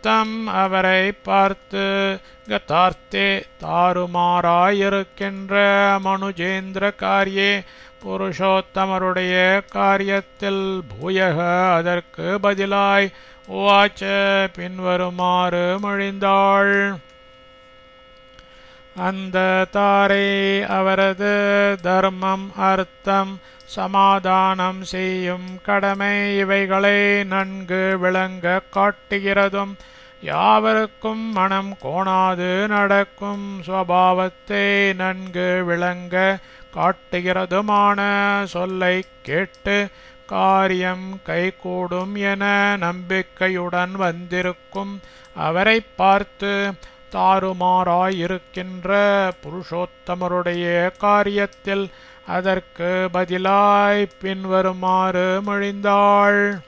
தம் அவரை பார்த்து கதார்த்தே தாறுமாறாயிருக்கின்ற மனுஜேந்திர காரியே புருஷோத்தமருடைய காரியத்தில் பூயக அதற்கு பதிலாய் உவாச்ச பின்வருமாறு மொழிந்தாள். அந்த தாரை அவரது தர்மம் அர்த்தம் சமாதானம் செய்யும் கடமை இவைகளை நன்கு விளங்க காட்டுகிறதும் யாவருக்கும் மனம் கோணாது நடக்கும் ஸ்வபாவத்தை நன்கு விளங்க காட்டுகிறதுமான சொல்லை கேட்டு காரியம் கைகூடும் என நம்பிக்கையுடன் வந்திருக்கும் அவரை பார்த்து தாறுமாறாயிருக்கின்ற புருஷோத்தமருடைய காரியத்தில் அதற்கு பதிலாய் பின்வருமாறு மொழிந்தாள்.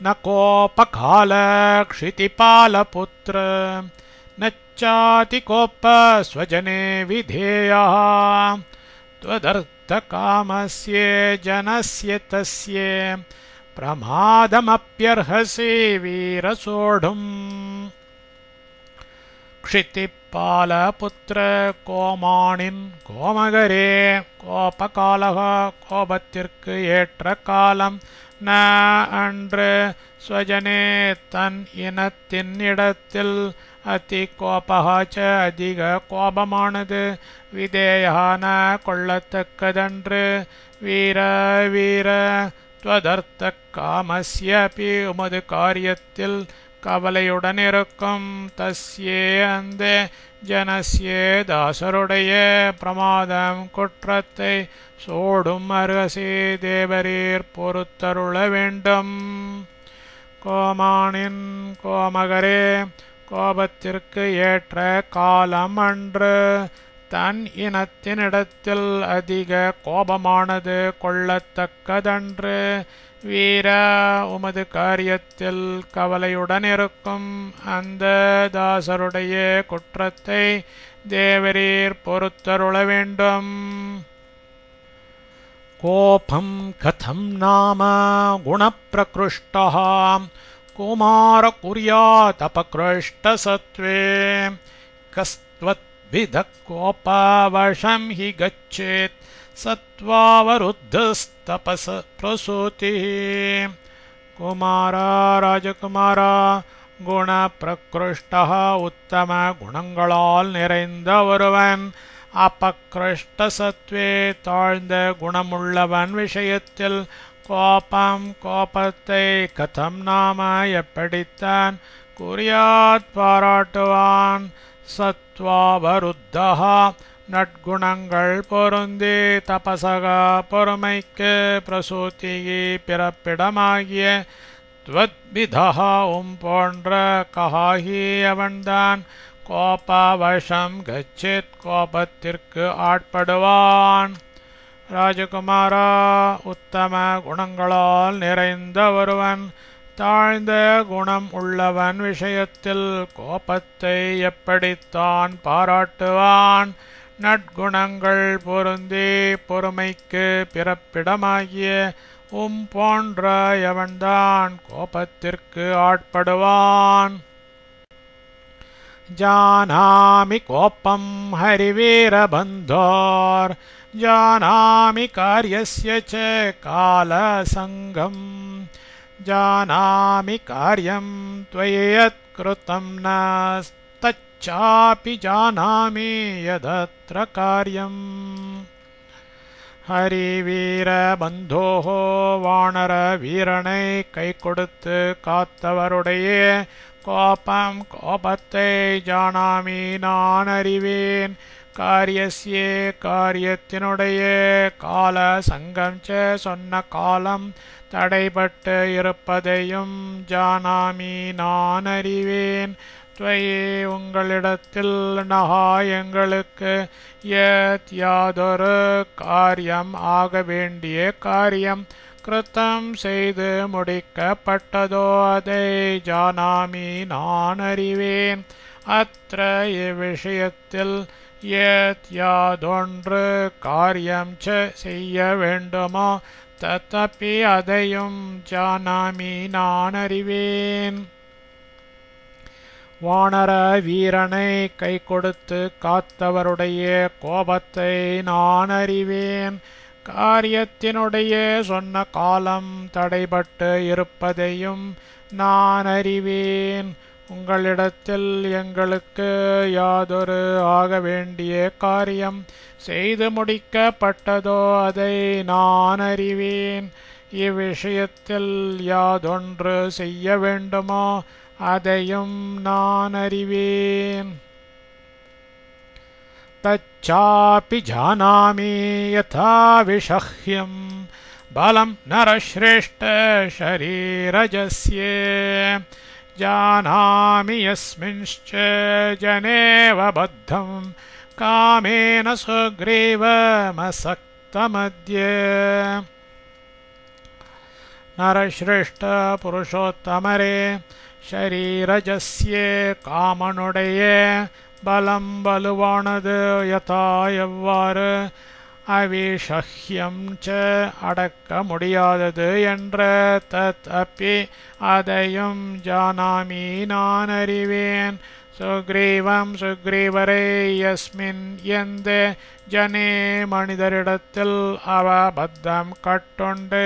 ந கோபகால க்ஷிதிபாலபுத்ர நச்சாதி கோப ஸ்வஜனே விதேயः த்வதர்த்தகாமஸ்ய ஜனஸ்ய தஸ்ய பிரமாதமப்யர்ஹசி வீரசோढुम्. க்ஷிதிபாலபுத்திர கோமானின் கோமகரே கோபகாலக கோபத்திற்கு ஏற்ற காலம் ந அன்று ஸ்வஜனே தன் இனத்தின் இடத்தில் அதி கோபகாச்ச அதிக கோபமானது விதேயான கொள்ளத்தக்கதன்று வீர வீர த்வதர்த்த காமஸ்யபி உமது காரியத்தில் கவலையுடன் இருக்கும் தஸ்யே அந்த ஜனஸ்யே தாசருடைய பிரமாதம் குற்றத்தை சோடும் அருகசி தேவரீர் பொறுத்தருள வேண்டும். கோமானின் கோமகரே கோபத்திற்கு ஏற்ற காலம் அன்று தன் இனத்தினிடத்தில் அதிக கோபமானது கொள்ளத்தக்கதன்று வீர உமது காரியத்தில் கவலையுடன் இருக்கும் அந்த தாசருடைய குற்றத்தை தேவரீர் பொறுத்தருள வேண்டும். கோபம் கதம் நாம குணப்பிரகிருஷ்டः குமார குர்யாத் அபக்ருஷ்டசத்வே கஸ்த்வத்வித கோபவசம் ஹி கச்சேத் சத்வாவருத்தஸ்தபஸ பிரசூதி. குமாரா ராஜகுமாரா குண பிரகிருஷ்டா உத்தம குணங்களால் நிறைந்த ஒருவன் அபக்ருஷ்ட சத்வே தாழ்ந்த குணமுள்ளவன் விஷயத்தில் கோபம் கோபத்தை கதம் நாம எப்படித்தான் குறியாத் பாராட்டுவான். சத்வாவருத்தः நற்குணங்கள் பொருந்தி தபசக பொறுமைக்கு பிரசூதி பிறப்பிடமாகிய த்வத்விதः போன்ற கஹாஹி அவன்தான் கோபவசம் கச்சித் கோபத்திற்கு ஆட்படுவான். ராஜகுமாரா உத்தம குணங்களால் நிறைந்த ஒருவன் தாழ்ந்த குணம் உள்ளவன் விஷயத்தில் கோபத்தை எப்படித்தான் பாராட்டுவான். நற்குணங்கள் பொருந்தி பொறுமைக்கு பிறப்பிடமாகிய போன்ற எவன்தான் கோபத்திற்கு ஆட்படுவான். ஜானாமி கோபம் ஹரிவீரபந்தோர் ஜானாமி காரியஸ்ய ச காலசங்கம் ஜானாமி காரியம் த்வயி யத் கிருதம் ந தச்சாபி ஜானாமி யதத்ர காரியம். ஹரிவீரபந்தோஹோ வானர வீரனை கை கொடுத்து காத்தவருடைய கோபம் கோபத்தை ஜானாமி நான் அறிவேன். காரியஸ்யே காரியத்தினுடைய கால சங்கம் ச சொன்ன காலம் தடைபட்டு இருப்பதையும் ஜானாமி நான் அறிவேன். துவயே உங்களிடத்தில் நகா எங்களுக்கு யத் யாதொரு காரியம் ஆக வேண்டிய காரியம் கிருத்தம் செய்து முடிக்கப்பட்டதோ அதை ஜானாமி நான் அறிவேன். அத்ர இவ்விஷயத்தில் யத் யாதொன்று காரியம் ச செய்ய வேண்டுமோ தத்தப்பி அதையும் ஜானாமி நான் அறிவேன். வானர வீரனை கை கொடுத்து காத்தவருடைய கோபத்தை நான் அறிவேன். காரியத்தினுடைய சொன்ன காலம் தடைபட்டு இருப்பதையும் நான் அறிவேன். உங்களிடத்தில் எங்களுக்கு யாதொரு ஆக வேண்டிய காரியம் செய்து முடிக்கப்பட்டதோ அதை நான் அறிவேன். இவ்விஷயத்தில் யாதொன்று செய்ய வேண்டுமோ அதையும் நான் அறிவேன். தச்சாபி ஜானாமி யதா விஷஹ்யம் பலம் நரஸ்ரேஷ்ட ஷரீரஜஸ்ய ஜானாமி யஸ்மின்ச்ச ஜனேவ பத்தம் காமேன சுக்ரீவமசக்தமத்யே. நரஸ்ரேஷ்ட புருஷோத்தமரே ஷரீரஜஸ்யே காமனுடைய பலம் வலுவானது யதா எவ்வாறு அவிஷஹ்யம் ச அடக்க முடியாதது என்ற தத் அப்பி அதையும் ஜானாமி நான் அறிவேன். சுக்ரீவம் சுக்ரீவரை யஸ்மின் எந்த ஜனே மனிதரிடத்தில் அவபத்தம் கட்டுண்டு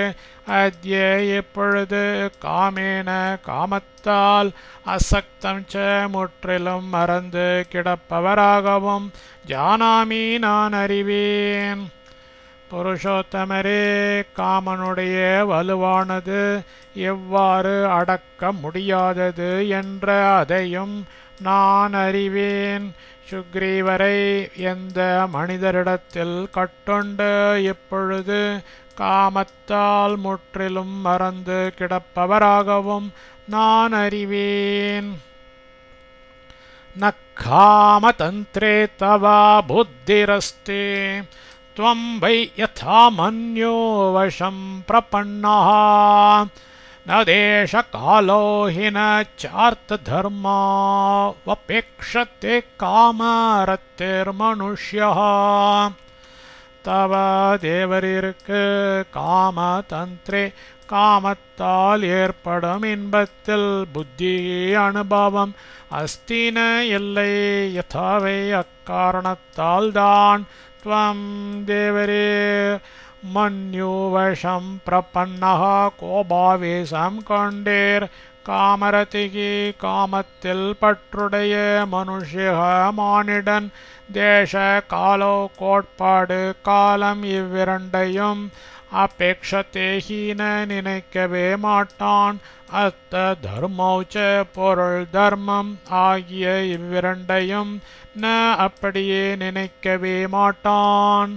அத்ய இப்பொழுது காமேன காமத்தால் அசக்தம் ச முற்றிலும் மறந்து கிடப்பவராகவும் ஜானாமி நான் அறிவேன். புருஷோத்தமரே, காமனுடைய வலுவானது எவ்வாறு அடக்க முடியாதது என்ற அதையும் நான் அறிவேன். சுக்ரீவரை எந்த மனிதரிடத்தில் கட்டுண்டு இப்பொழுது காமத்தால் முற்றிலும் மறந்து கிடப்பவராகவும் நான் அறிவேன். நக்காமதந்திரே தவா புத்திரஸ்தே त्वं वै यथा मन्यो वशं प्रपन्नः न देशकालो हि न चार्थधर्मावपेक्षते कामरतिर्मनुष्यः. तव தேவரிற்கு காமதந்திரே காமத்தால் ஏற்படும் இன்பத்தில் புத்தி அனுபவம் அஸ்தின இல்லை. யதாவை அக்காரணத்தால் தான் त्वं देवरे मन्युवशं प्रपन्नः கோபாவேசம் கொண்டீர். காமரதிகி காமத்தில் பற்றுடைய மனுஷ்ய மானிடன் தேச காலோ கோட்பாடு காலம் இவ்விரண்டையும் அபேக்ஷத்தேஹீன நினைக்கவே மாட்டான். அர்த்த தர்மௌச்ச பொருள் தர்மம் ஆகிய இவ்விரண்டையும் ந அப்படியே நினைக்கவே மாட்டான்.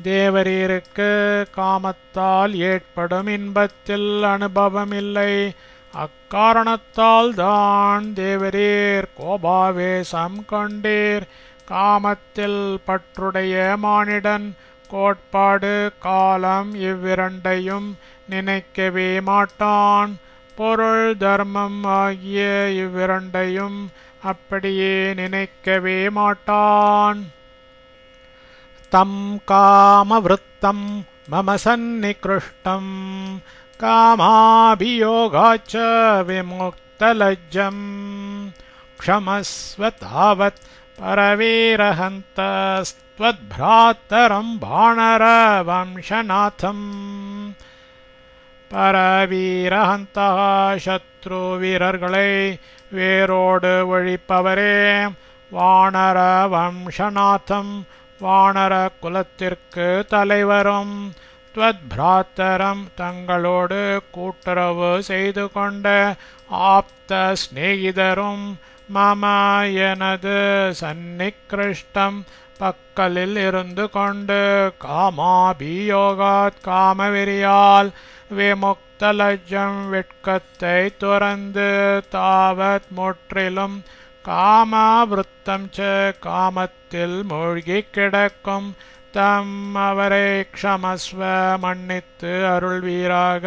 தேவரீருக்கு காமத்தால் ஏற்படும் இன்பத்தில் அனுபவமில்லை. அக்காரணத்தால் தான் தேவரீர் கோபாவேசம் கொண்டீர். காமத்தில் பற்றுடைய மானிடன் கோட்பாடு காலம் இவ்விரண்டையும் நினைக்கவே மாட்டான். பொருள் தர்மம் ஆகிய இவ்விரண்டையும் அப்படியே நினைக்கவே மாட்டான். தம் காமவிருத்தம் மம சந்நிகிருஷ்டம் காமாபியோகாச்ச விமுக்தலஜ்ஜம் க்ஷமஸ்வ தாவத் பரவீரஹந்தஸ்த்வத்ப்ராத்தரம் வானரவம்சநாதம். பரவீரஹந்தா சத்ரு வீரர்களை வேரோடு ஒழிப்பவரே, வானர வம்சநாதம் வானர குலத்திற்கு தலைவரும், த்வத்ப்ராத்தரம் தங்களோடு கூட்டுறவு செய்து கொண்ட ஆப்த சிநேகிதரும், மம எனது சந்நிகிருஷ்டம் பக்கலில் இருந்து கொண்டு காமாபியோகாத் காமவெறியால் விமுக்தலஜ்ஜம் வெட்கத்தை துறந்து தாவத் முற்றிலும் காமவிருத்தம் ச காமத்தில் மூழ்கி கிடக்கும் தம் அவரை க்ஷமஸ்வ மன்னித்து அருள்வீராக.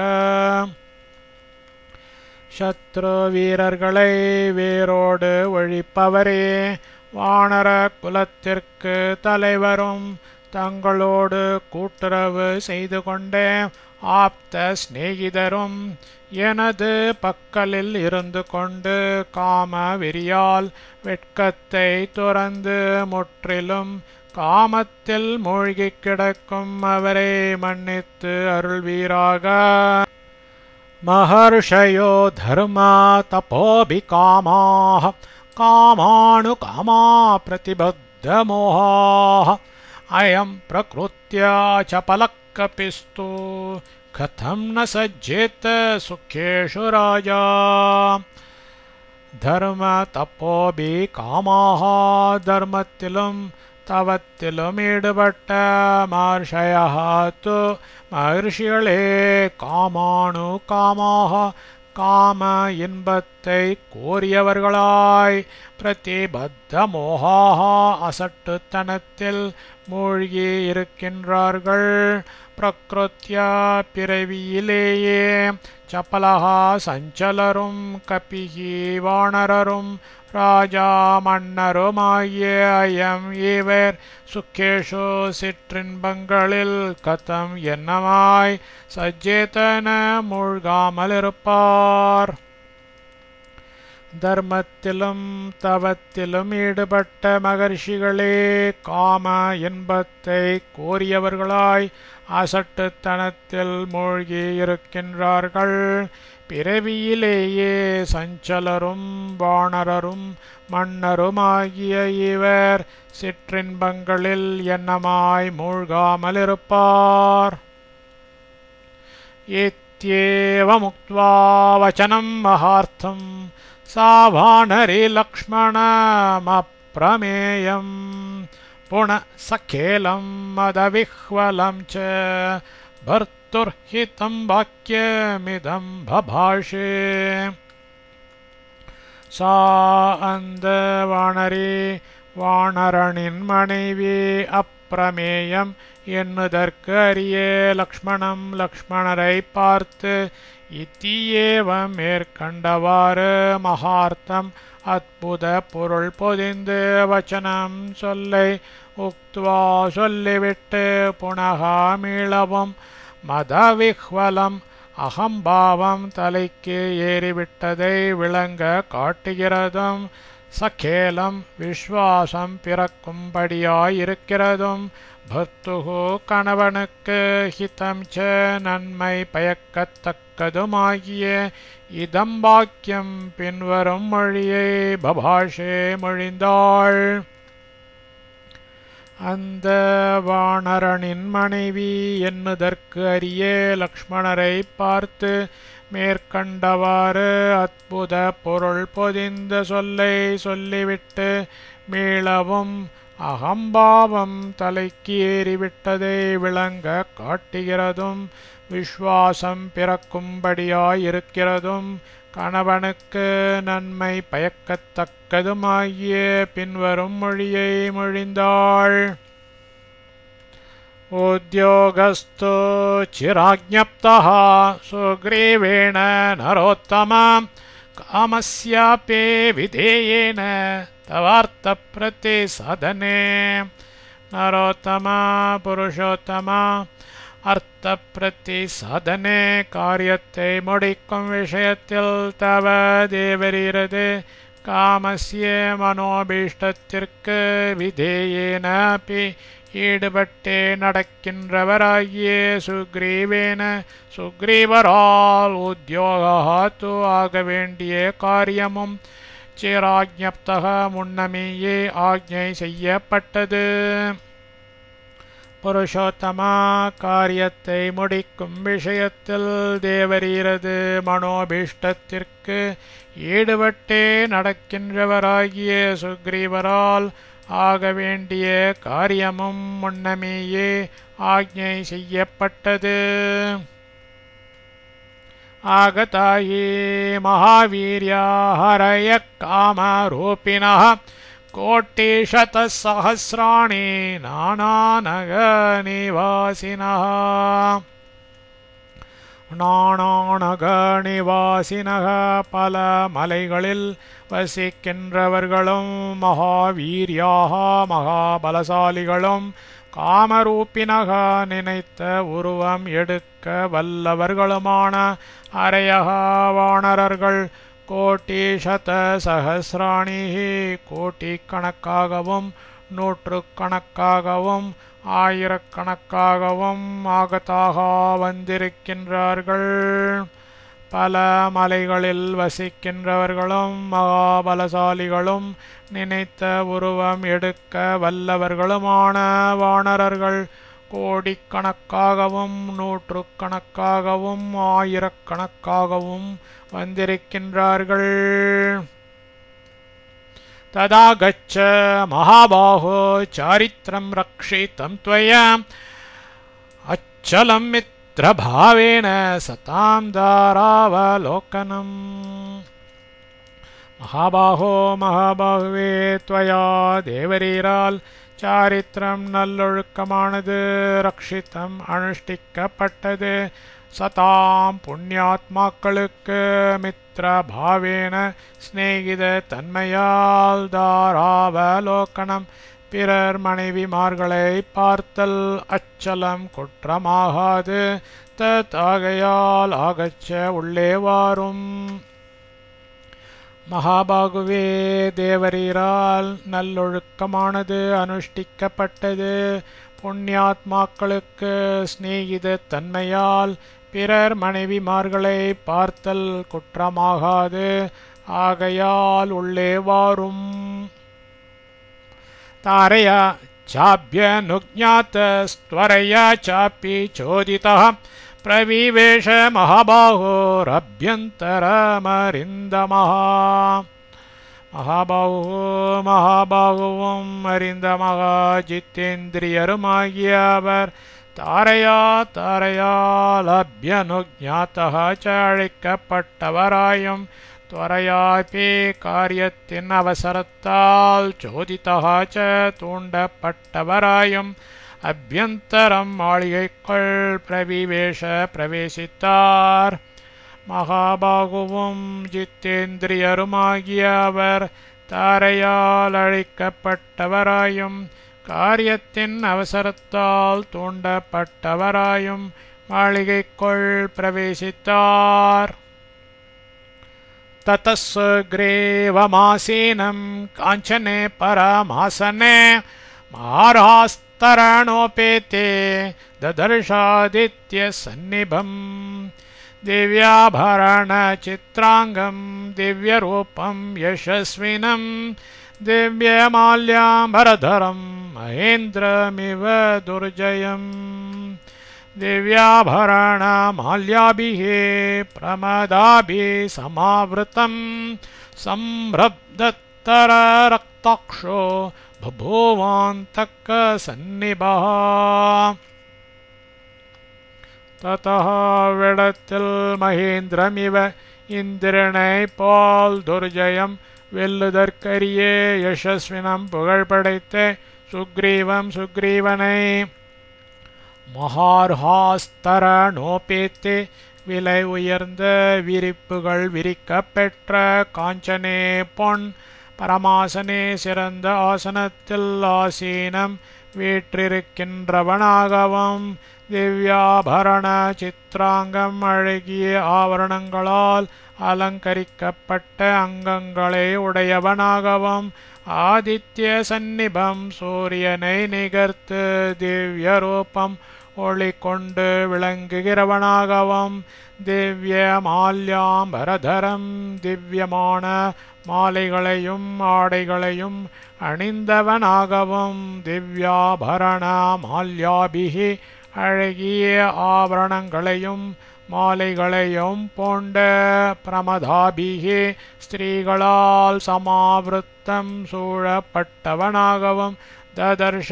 சத்ரு வீரர்களை வேரோடு ஒழிப்பவரே, வானர குலத்திற்கு தலைவரும், தங்களோடு கூட்டுறவு செய்து கொண்டே ஆப்த சிநேகிதரும், எனது பக்கலில் இருந்து கொண்டு காம வெறியால் வெட்கத்தை துறந்து முற்றிலும் காமத்தில் மூழ்கி கிடக்கும் அவரை மன்னித்து அருள்வீராக. மஹர்ஷயோ தர்மா தபோபி காமாஹ காமானு காமா பிரதிபத்த மோஹாஹ அயம் பிரக்ருத்யா சபலக்கபிஸ்து கதம் ந சஜ்ஜேத் சுக்கேஷு ராஜா. தர்ம தப்போபி காமாஹ தர்மத்திலும் தவத்திலும் ஈடுபட்ட மஹர்ஷயஹாத்து மகர்ஷிகளே, காமானு காமாக காம இன்பத்தை கோரியவர்களாய், பிரதிபத்த மோகாக அசட்டுத்தனத்தில் மூழ்கி இருக்கின்றார்கள். பிரக்ருத்யா பிறவியிலேயே சப்பலகா சஞ்சலரும் கபிகி வானரரும் ராஜா மன்னருமாகிய அயம் இவர் சுக்கேஷோ சிற்றின்பங்களில் கதம் என்னமாய் சஜ்ஜேதன மூழ்காமலிருப்பார். தர்மத்திலும் தவத்திலும் ஈடுபட்ட மகர்ஷிகளே காம இன்பத்தை கோரியவர்களாய் அசட்டுத்தனத்தில் மூழ்கி இருக்கின்றார்கள். பிறவியிலேயே சஞ்சலரும் வானரரும் மன்னருமாகிய இவர் சிற்றின்பங்களில் எண்ணமாய் மூழ்காமல் இருப்பார். இத்யேவமுக்த்வா வசனம் மகார்த்தம் சாவானரி லக்ஷ்மணமப்ரமேயம் புனः சகேலம் மதவிஹ்வலம் ச பர்த்துர்ஹிதம் வாக்யமிதம் பபாஷே. சா அந்த வானரி வானரனின் மனைவி அப்பிரமேயம் என்னுதற்கு அரிய லக்ஷ்மணரை பார்த்து இத்தியேவம் மேற்கண்டவாறு மகார்த்தம் அற்புத பொருள் பொதிந்து வச்சனம் சொல்லை உக்த்வா சொல்லிவிட்டு புனகா மீளவும் மதவிஹ்வலம் அகம்பாவம் தலைக்கு ஏறிவிட்டதை விளங்க காட்டுகிறதும் சகேலம் விஸ்வாசம் பிறக்கும்படியாயிருக்கிறதும் பர்த்துகு கணவனுக்கு ஹிதம் ச நன்மை பயக்கத்தக்கதுமாகிய இதம் வாக்கியம் பின்வரும் மொழியை பபாஷே மொழிந்தாள். அந்த வானரனின் மனைவி என்னுதற்கு அரிய லக்ஷ்மணரை பார்த்து மேற்கண்டவாறு அற்புத பொருள் பொதிந்த சொல்லை சொல்லிவிட்டு மீளவும் அகம்பாவம் தலைக்கு ஏறிவிட்டதை விளங்க காட்டுகிறதும் விஸ்வாசம் பிறக்கும்படியாயிருக்கிறதும் கணவனுக்கு நன்மை பயக்கத்தக்கதுமாகிய பின்வரும் மொழியை மொழிந்தாள். உத்யோகஸ்தோ சிராஜ்ஞப்தः சுக்ரீவேண நரோத்தமா காமஸ்யாபே விதேயேன தவார்த்த பிரதிசாதனே. நரோத்தமா புருஷோத்தமா அர்த்த பிரதிசாதனே காரியத்தை முடிக்கும் விஷயத்தில் தவ தேவரீரது காமஸ்ய மனோபீஷ்டத்திற்கு விதேயேன அப்பி ஈடுபட்டே நடக்கின்றவராகிய சுக்ரீவேன சுக்ரீவரால் உத்யோகாத்து ஆக வேண்டிய காரியமும் சிராஜ்ஞப்தக முன்னமேயே ஆக்ஞை செய்யப்பட்டது. புருஷோத்தமா காரியத்தை முடிக்கும் விஷயத்தில் தேவரீரது மனோபீஷ்டத்திற்கு ஈடுபட்டே நடக்கின்றவராகிய சுக்ரீவரால் ஆக வேண்டிய காரியமும் முன்னமேயே ஆக்ஞை செய்யப்பட்டது. ஆகதாயே மகாவீர்யா ஹரய காமரூபிணः கோட்டிசதசஹஸ்ராணி நானாநகநிவாசினः. நானாநகநிவாசினः பல மலைகளில் வசிக்கின்றவர்களும் மகாவீர்யாக மகாபலசாலிகளும் காமரூபினக நினைத்த உருவம் எடுக்க வல்லவர்களுமான அரையக வானரர்கள் கோட்டிசத சஹஸ்ராணி கோட்டிக்கணக்காகவும் நூற்றுக்கணக்காகவும் ஆயிரக்கணக்காகவும் ஆகதாக வந்திருக்கின்றார்கள். பல மலைகளில் வசிக்கின்றவர்களும் மகாபலசாலிகளும் நினைத்த உருவம் எடுக்க வல்லவர்களுமான வானரர்கள் கோடிக்கணக்காகவும் நூற்றுக்கணக்காகவும் ஆயிரக்கணக்காகவும் வந்திருக்கின்றார்கள். ததா கச்ச மகாபாஹோ சாரித்ரம் ரக்ஷிதம் த்வயா அச்சலம் மித்ரபாவேன சதாம் தாராவலோகனம். மகாபாஹோ மகாபாகுவே த்வயா தேவரீரால் சாரித்திரம் நல்லொழுக்கமானது ரக்ஷிதம் அனுஷ்டிக்கப்பட்டது. சதாம் புண்ணியாத்மாக்களுக்கு மித்ர பாவேன சிநேகித தன்மையால் தாராவலோகனம் பிறர் மனைவிமார்களை பார்த்தல் அச்சலம் குற்றமாகாது. தத் ஆகையால் ஆகச்ச உள்ளே வாரும். மகாபாகுவே, தேவரீரால் நல்லொழுக்கமானது அனுஷ்டிக்கப்பட்டது. புண்ணியாத்மாக்களுக்கு சிநேகித தன்மையால் பிறர் மனைவிமார்களை பார்த்தல் குற்றமாகாது. ஆகையால் உள்ளே வாரும். தாரயா சாப்யனுஜ்ஞாதஸ்த்வரயா சாப்பி சோதிதः பிரவிவேஷ மகாபாகோரபியந்தரமரிந்தமः. மகாபாகுவும் அறிந்தமகா ஜித்தேந்திரியருமாகிய அவர் தாரையால் அபியனுஜ்ஞாதः அழைக்கப்பட்டவராயும் துவரையாபி காரியத்தின் அவசரத்தால் சோதிதः தூண்டப்பட்டவராயும் அபியந்தரம் மாளிகைக்குள் பிரவேசித்தார். மகாபாகுவும் ஜித்தேந்திரியருமாகிய அவர் தாரையால் அழைக்கப்பட்டவராயும் காரியத்தின் அவசரத்தால் தூண்டப்பட்டவராயும் மாளிகைக்குள் பிரவேசித்தார். ததஸ்கிரேவமாசீனம் காஞ்சனே பரமாசனே மாராஸ்தரணோபேதே ததர்ஷாதித்ய சந்நிபம். திவ்யாபரண சித்ராங்கம் திவ்யரூபம் யசஸ்வினம் திவ்யமால்யாம்பரதரம் மகேந்திரமிவ துர்ஜயம். திவ்யாபரண மால்யாபிः பிரமதாபிः சமாவிருத்தம் சம்ரப்தத்தர ரக்தாக்ஷோ பபூவாந்தக்க சந்நிபः. ததः விடத்தில் மகேந்திரமிவ இந்திரனை போல் துர்ஜயம் வெல்லுதற்கரிய யசஸ்வினம் புகழ் படைத்த சுக்ரீவனை மகார்ஹாஸ்தரணோபேத்தே விலை உயர்ந்த விரிப்புகள் விரிக்கப்பெற்ற காஞ்சனே பொன் பரமாசனே சிறந்த ஆசனத்தில் ஆசீனம் வீற்றிருக்கின்றவனாகவும் திவ்யாபரண சித்ராங்கம் அழகிய ஆவரணங்களால் அலங்கரிக்கப்பட்ட அங்கங்களை உடையவனாகவும் ஆதித்ய சந்நிபம் சூரியனை நிகர்த்து திவ்ய ரூபம் ஒளி கொண்டு விளங்குகிறவனாகவும் திவ்ய மால்யாம்பரதரம் திவ்யமான மாலைகளையும் ஆடைகளையும் அணிந்தவனாகவும் திவ்யாபரண மால்யாபிகி அழகிய ஆபரணங்களையும் மாலைகளையும் போன்ற பிரமதாபிகி ஸ்திரீகளால் சமாவிருத்தம் சூழப்பட்டவனாகவும் ததர்ஷ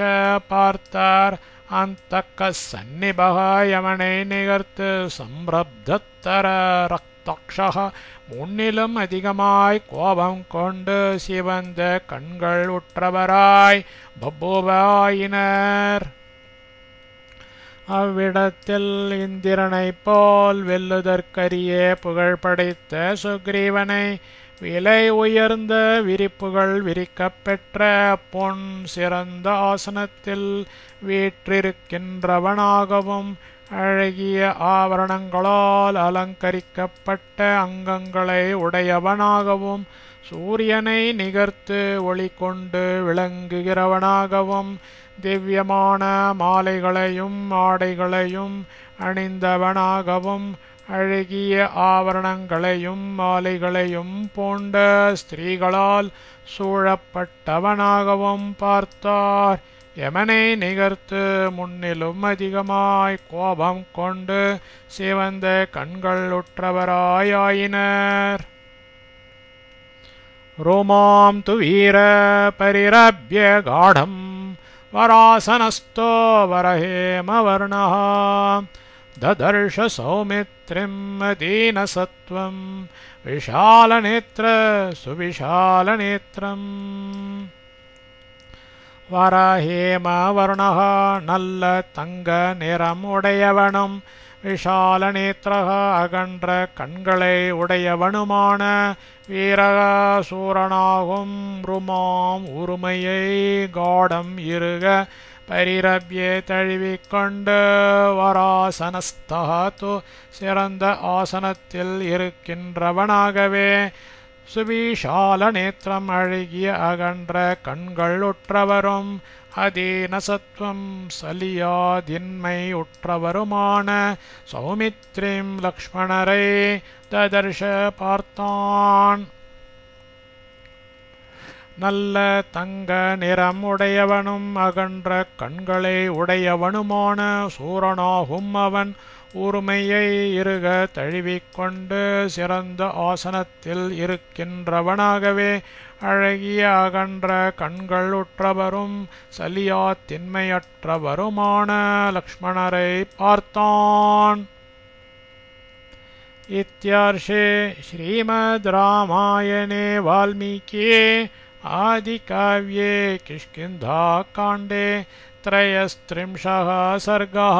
பார்த்தார். அந்தக்க சந்நிபக யமனை நிகர்த்து சம்பிரப்தத்தர ரக்தாக்ஷः முன்னிலும் அதிகமாய் கோபம் கொண்டு சிவந்த கண்கள் உற்றவராய் பபூவாயினர். அவ்விடத்தில் இந்திரனைப் போல் வெல்லுதற்கரிய புகழ் படைத்த சுக்ரீவனை விலை உயர்ந்த விரிப்புகள் விரிக்கப்பெற்ற பொன் சிறந்த ஆசனத்தில் வீற்றிருக்கின்றவனாகவும் அழகிய ஆவரணங்களால் அலங்கரிக்கப்பட்ட அங்கங்களை உடையவனாகவும் சூரியனை நிகர்த்து ஒளி கொண்டு விளங்குகிறவனாகவும் திவ்யமான மாலைகளையும் ஆடைகளையும் அணிந்தவனாகவும் அழகிய ஆவரணங்களையும் மாலைகளையும் போன்ற ஸ்திரீகளால் சூழப்பட்டவனாகவும் பார்த்தார். யமனை நிகர்த்து முன்னிலும் அதிகமாய் கோபம் கொண்டு சிவந்த கண்கள் உற்றவராயினர். ரோமாம் து வீர பரிரப்ய காடம் வராசனஸ்தோ வரஹேமவர்ணः ददर्श सौमित्रिं दीनसत्वं विशालनेत्र सुविशालनेत्रम्. வரஹேமவர்ணः நல்ல தங்க நிறம் உடையவனும் விஷாலநேத்ரः அகன்ற கண்களை உடையவனுமான வீரசூரனாகும் ருமாம் உருமையை காடம் இருக பரிரப்யே தழுவிக்கொண்டு வராசனஸ்தः சிறந்த ஆசனத்தில் இருக்கின்றவனாகவே சுவிசால நேத்திரம் அழகிய அகன்ற கண்கள் உற்றவரும் அதீன சத்வம் சலியாதின்மை உற்றவருமான சௌமித்ரிம் லக்ஷ்மணரை ததர்ஷ பார்த்தான். நல்ல தங்க நிறம் உடையவனும் அகன்ற கண்களை உடையவனுமான சூரனாகும் அவன் ஊர்மையை இருக தழுவிக்கொண்டு சிறந்த ஆசனத்தில் இருக்கின்றவனாகவே அழகிய அகன்ற கண்கள் உற்றவரும் சலியா திண்மையற்றவருமான லக்ஷ்மணரை பார்த்தான். இத்யர்ஷே ஸ்ரீமத் ராமாயணே வால்மீகியே ஆதிகாவ்யே கிஷ்கிந்தாகாண்டே त्रयस्त्रिंशः सर्गः।